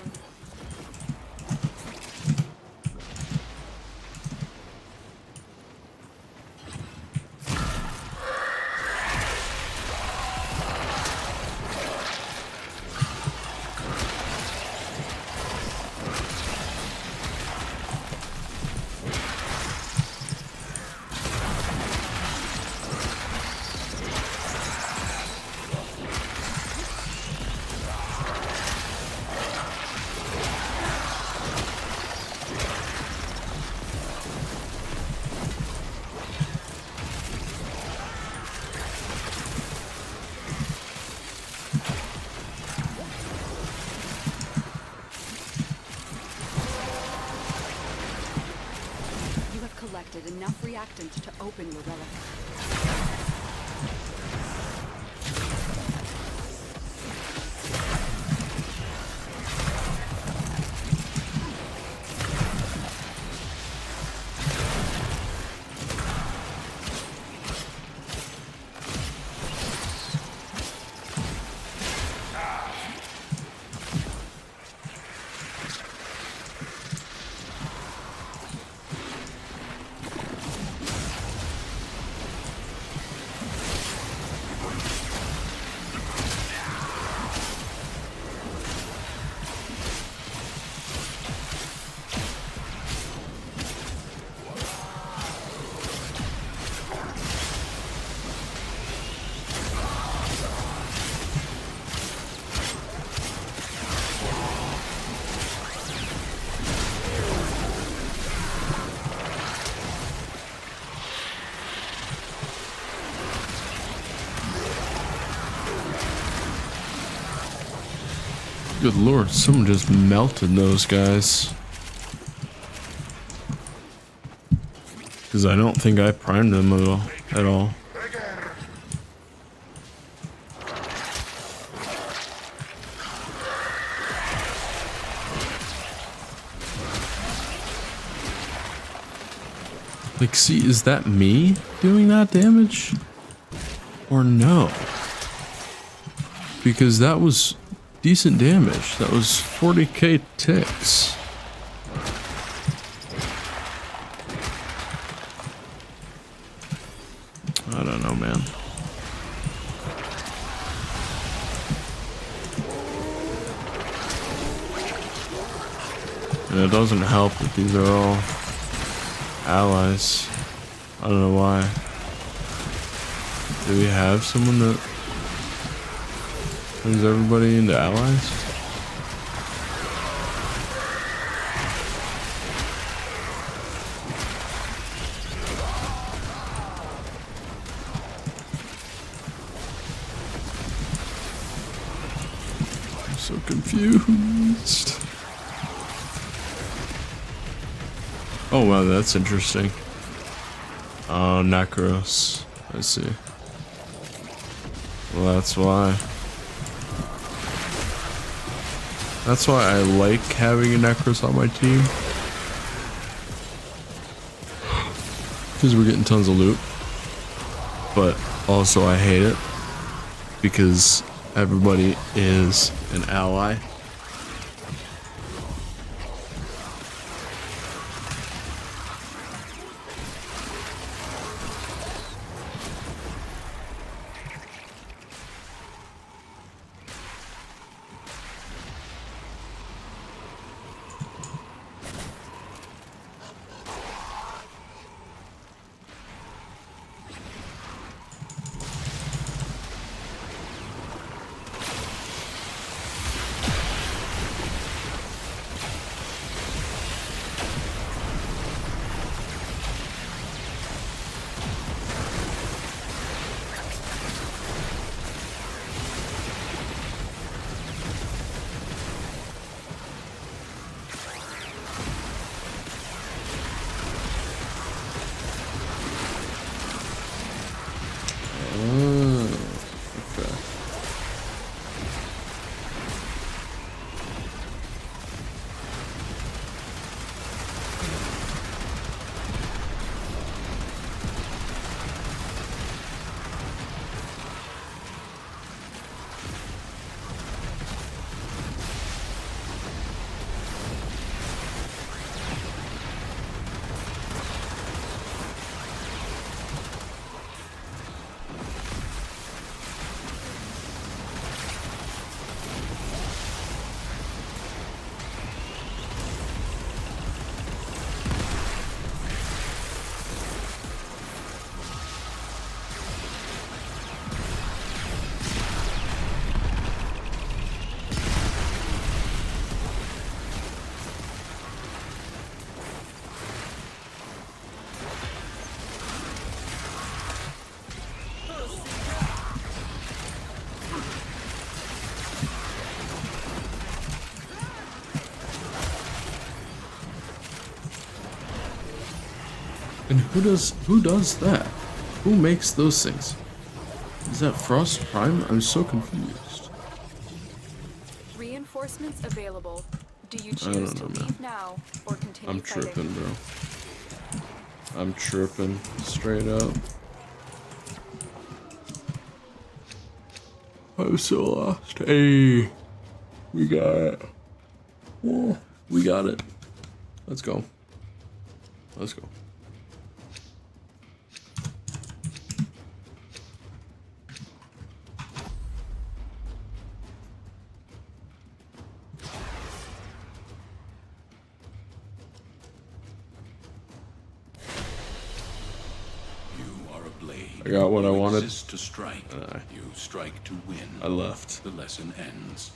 reactant to open your relic. Good lord, someone just melted those guys. Because I don't think I primed them at all. Like, see, is that me doing that damage? Or no? Because that was decent damage. That was 40k ticks. I don't know, man. And it doesn't help that these are all allies. I don't know why. Do we have someone that turns everybody into allies? I'm so confused. Oh wow, that's interesting. Oh, Necros. I see. Well, that's why. That's why I like having a Necros on my team. Because we're getting tons of loot. But also I hate it. Because everybody is an ally. And who does that? Who makes those things? Is that Frost Prime? I'm so confused. Reinforcements available. Do you don't choose to know, man. leave now or continue I'm fighting? tripping, bro. I'm tripping straight up. I'm so lost. Hey, we got it. Oh, we got it. Let's go. Let's go. I got what I wanted. To strike. You strike to win. I left. The lesson ends.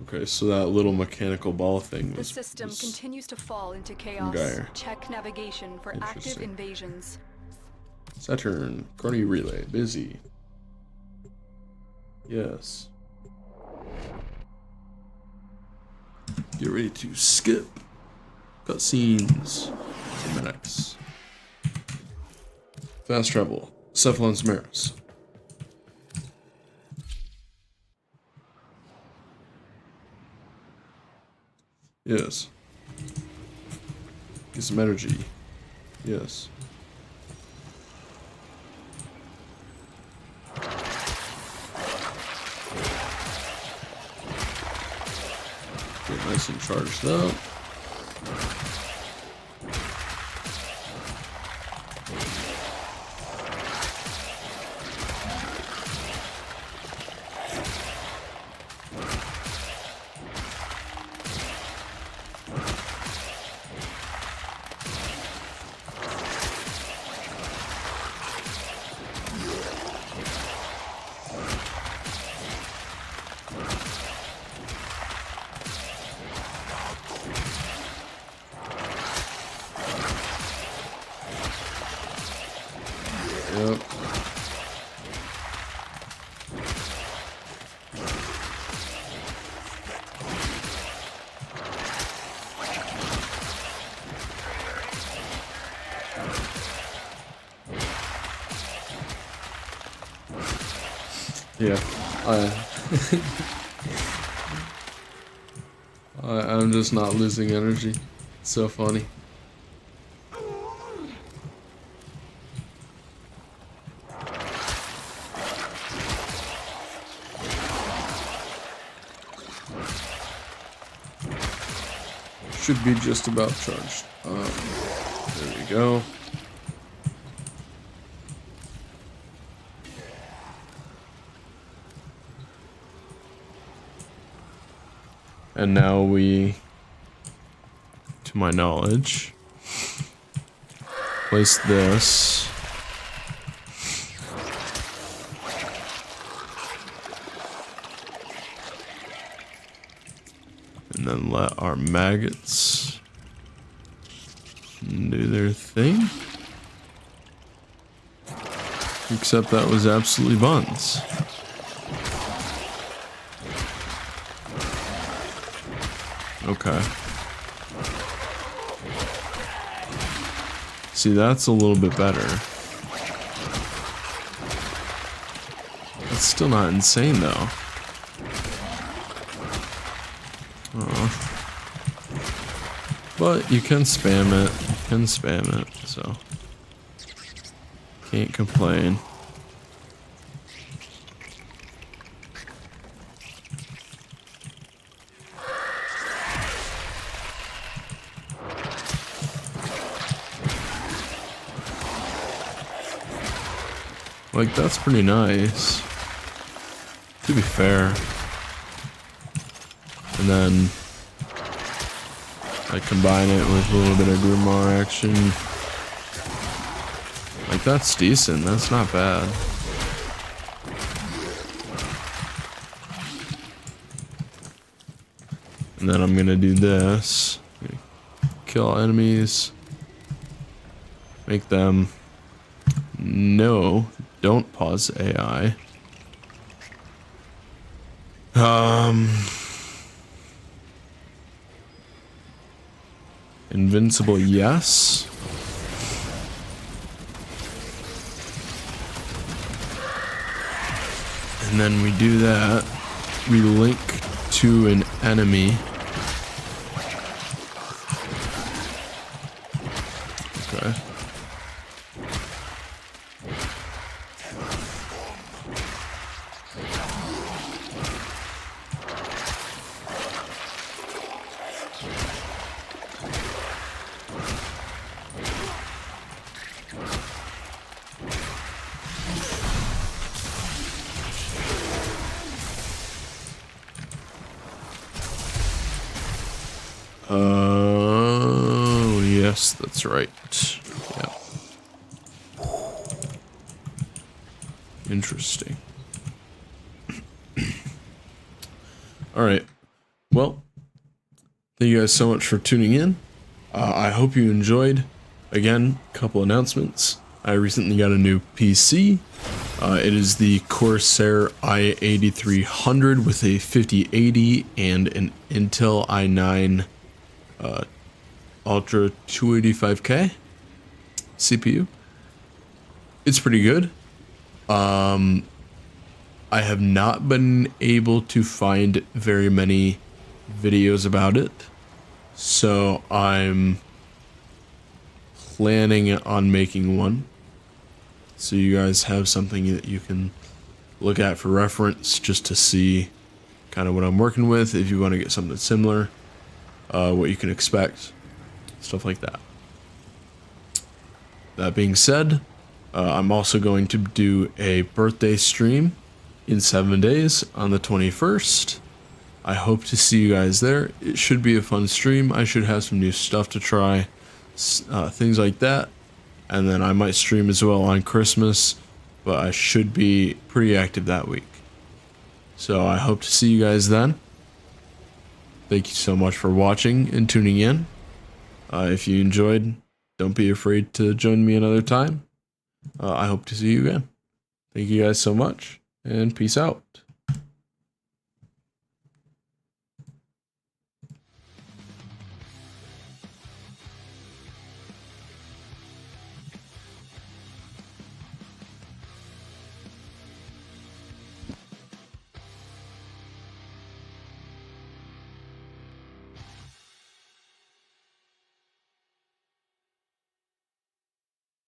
Okay, so that little mechanical ball thing The was... system was continues to fall into chaos. Geyer. Check navigation for active Interesting. invasions. Saturn, Carney Relay, busy. Yes. Get ready to skip. Cutscenes. Minutes. Fast travel. Cephalon's Maris. Yes. Get some energy. Yes. Get nice and charged up. Yep. Yeah. I'm just not losing energy. It's so funny. Should be just about charged. There we go. And now we, to my knowledge, place this. And then let our maggots do their thing. Except that was absolutely buns. Okay. See, that's a little bit better. That's still not insane, though. But you can spam it. You can spam it, so can't complain. Like, that's pretty nice, to be fair. And then I combine it with a little bit of Grimoire action. Like, that's decent. That's not bad. And then I'm gonna do this. Kill enemies. Make them... No, don't pause AI. Invincible, yes. And then we do that. We link to an enemy. Okay. Oh, yes, that's right. Yeah. Interesting. All right. Well, thank you guys so much for tuning in. I hope you enjoyed. Again, a couple announcements. I recently got a new PC. It is the Corsair i8300 with a 5080 and an Intel i9 Ultra 285K CPU. It's pretty good. I have not been able to find very many videos about it, so I'm planning on making one, so you guys have something that you can look at for reference, just to see kind of what I'm working with, if you want to get something similar, what you can expect, stuff like that. That being said, I'm also going to do a birthday stream in 7 days on the 21st. I hope to see you guys there. It should be a fun stream. I should have some new stuff to try, things like that. And then I might stream as well on Christmas, but I should be pretty active that week. So I hope to see you guys then. Thank you so much for watching and tuning in. If you enjoyed, don't be afraid to join me another time. I hope to see you again. Thank you guys so much, and peace out.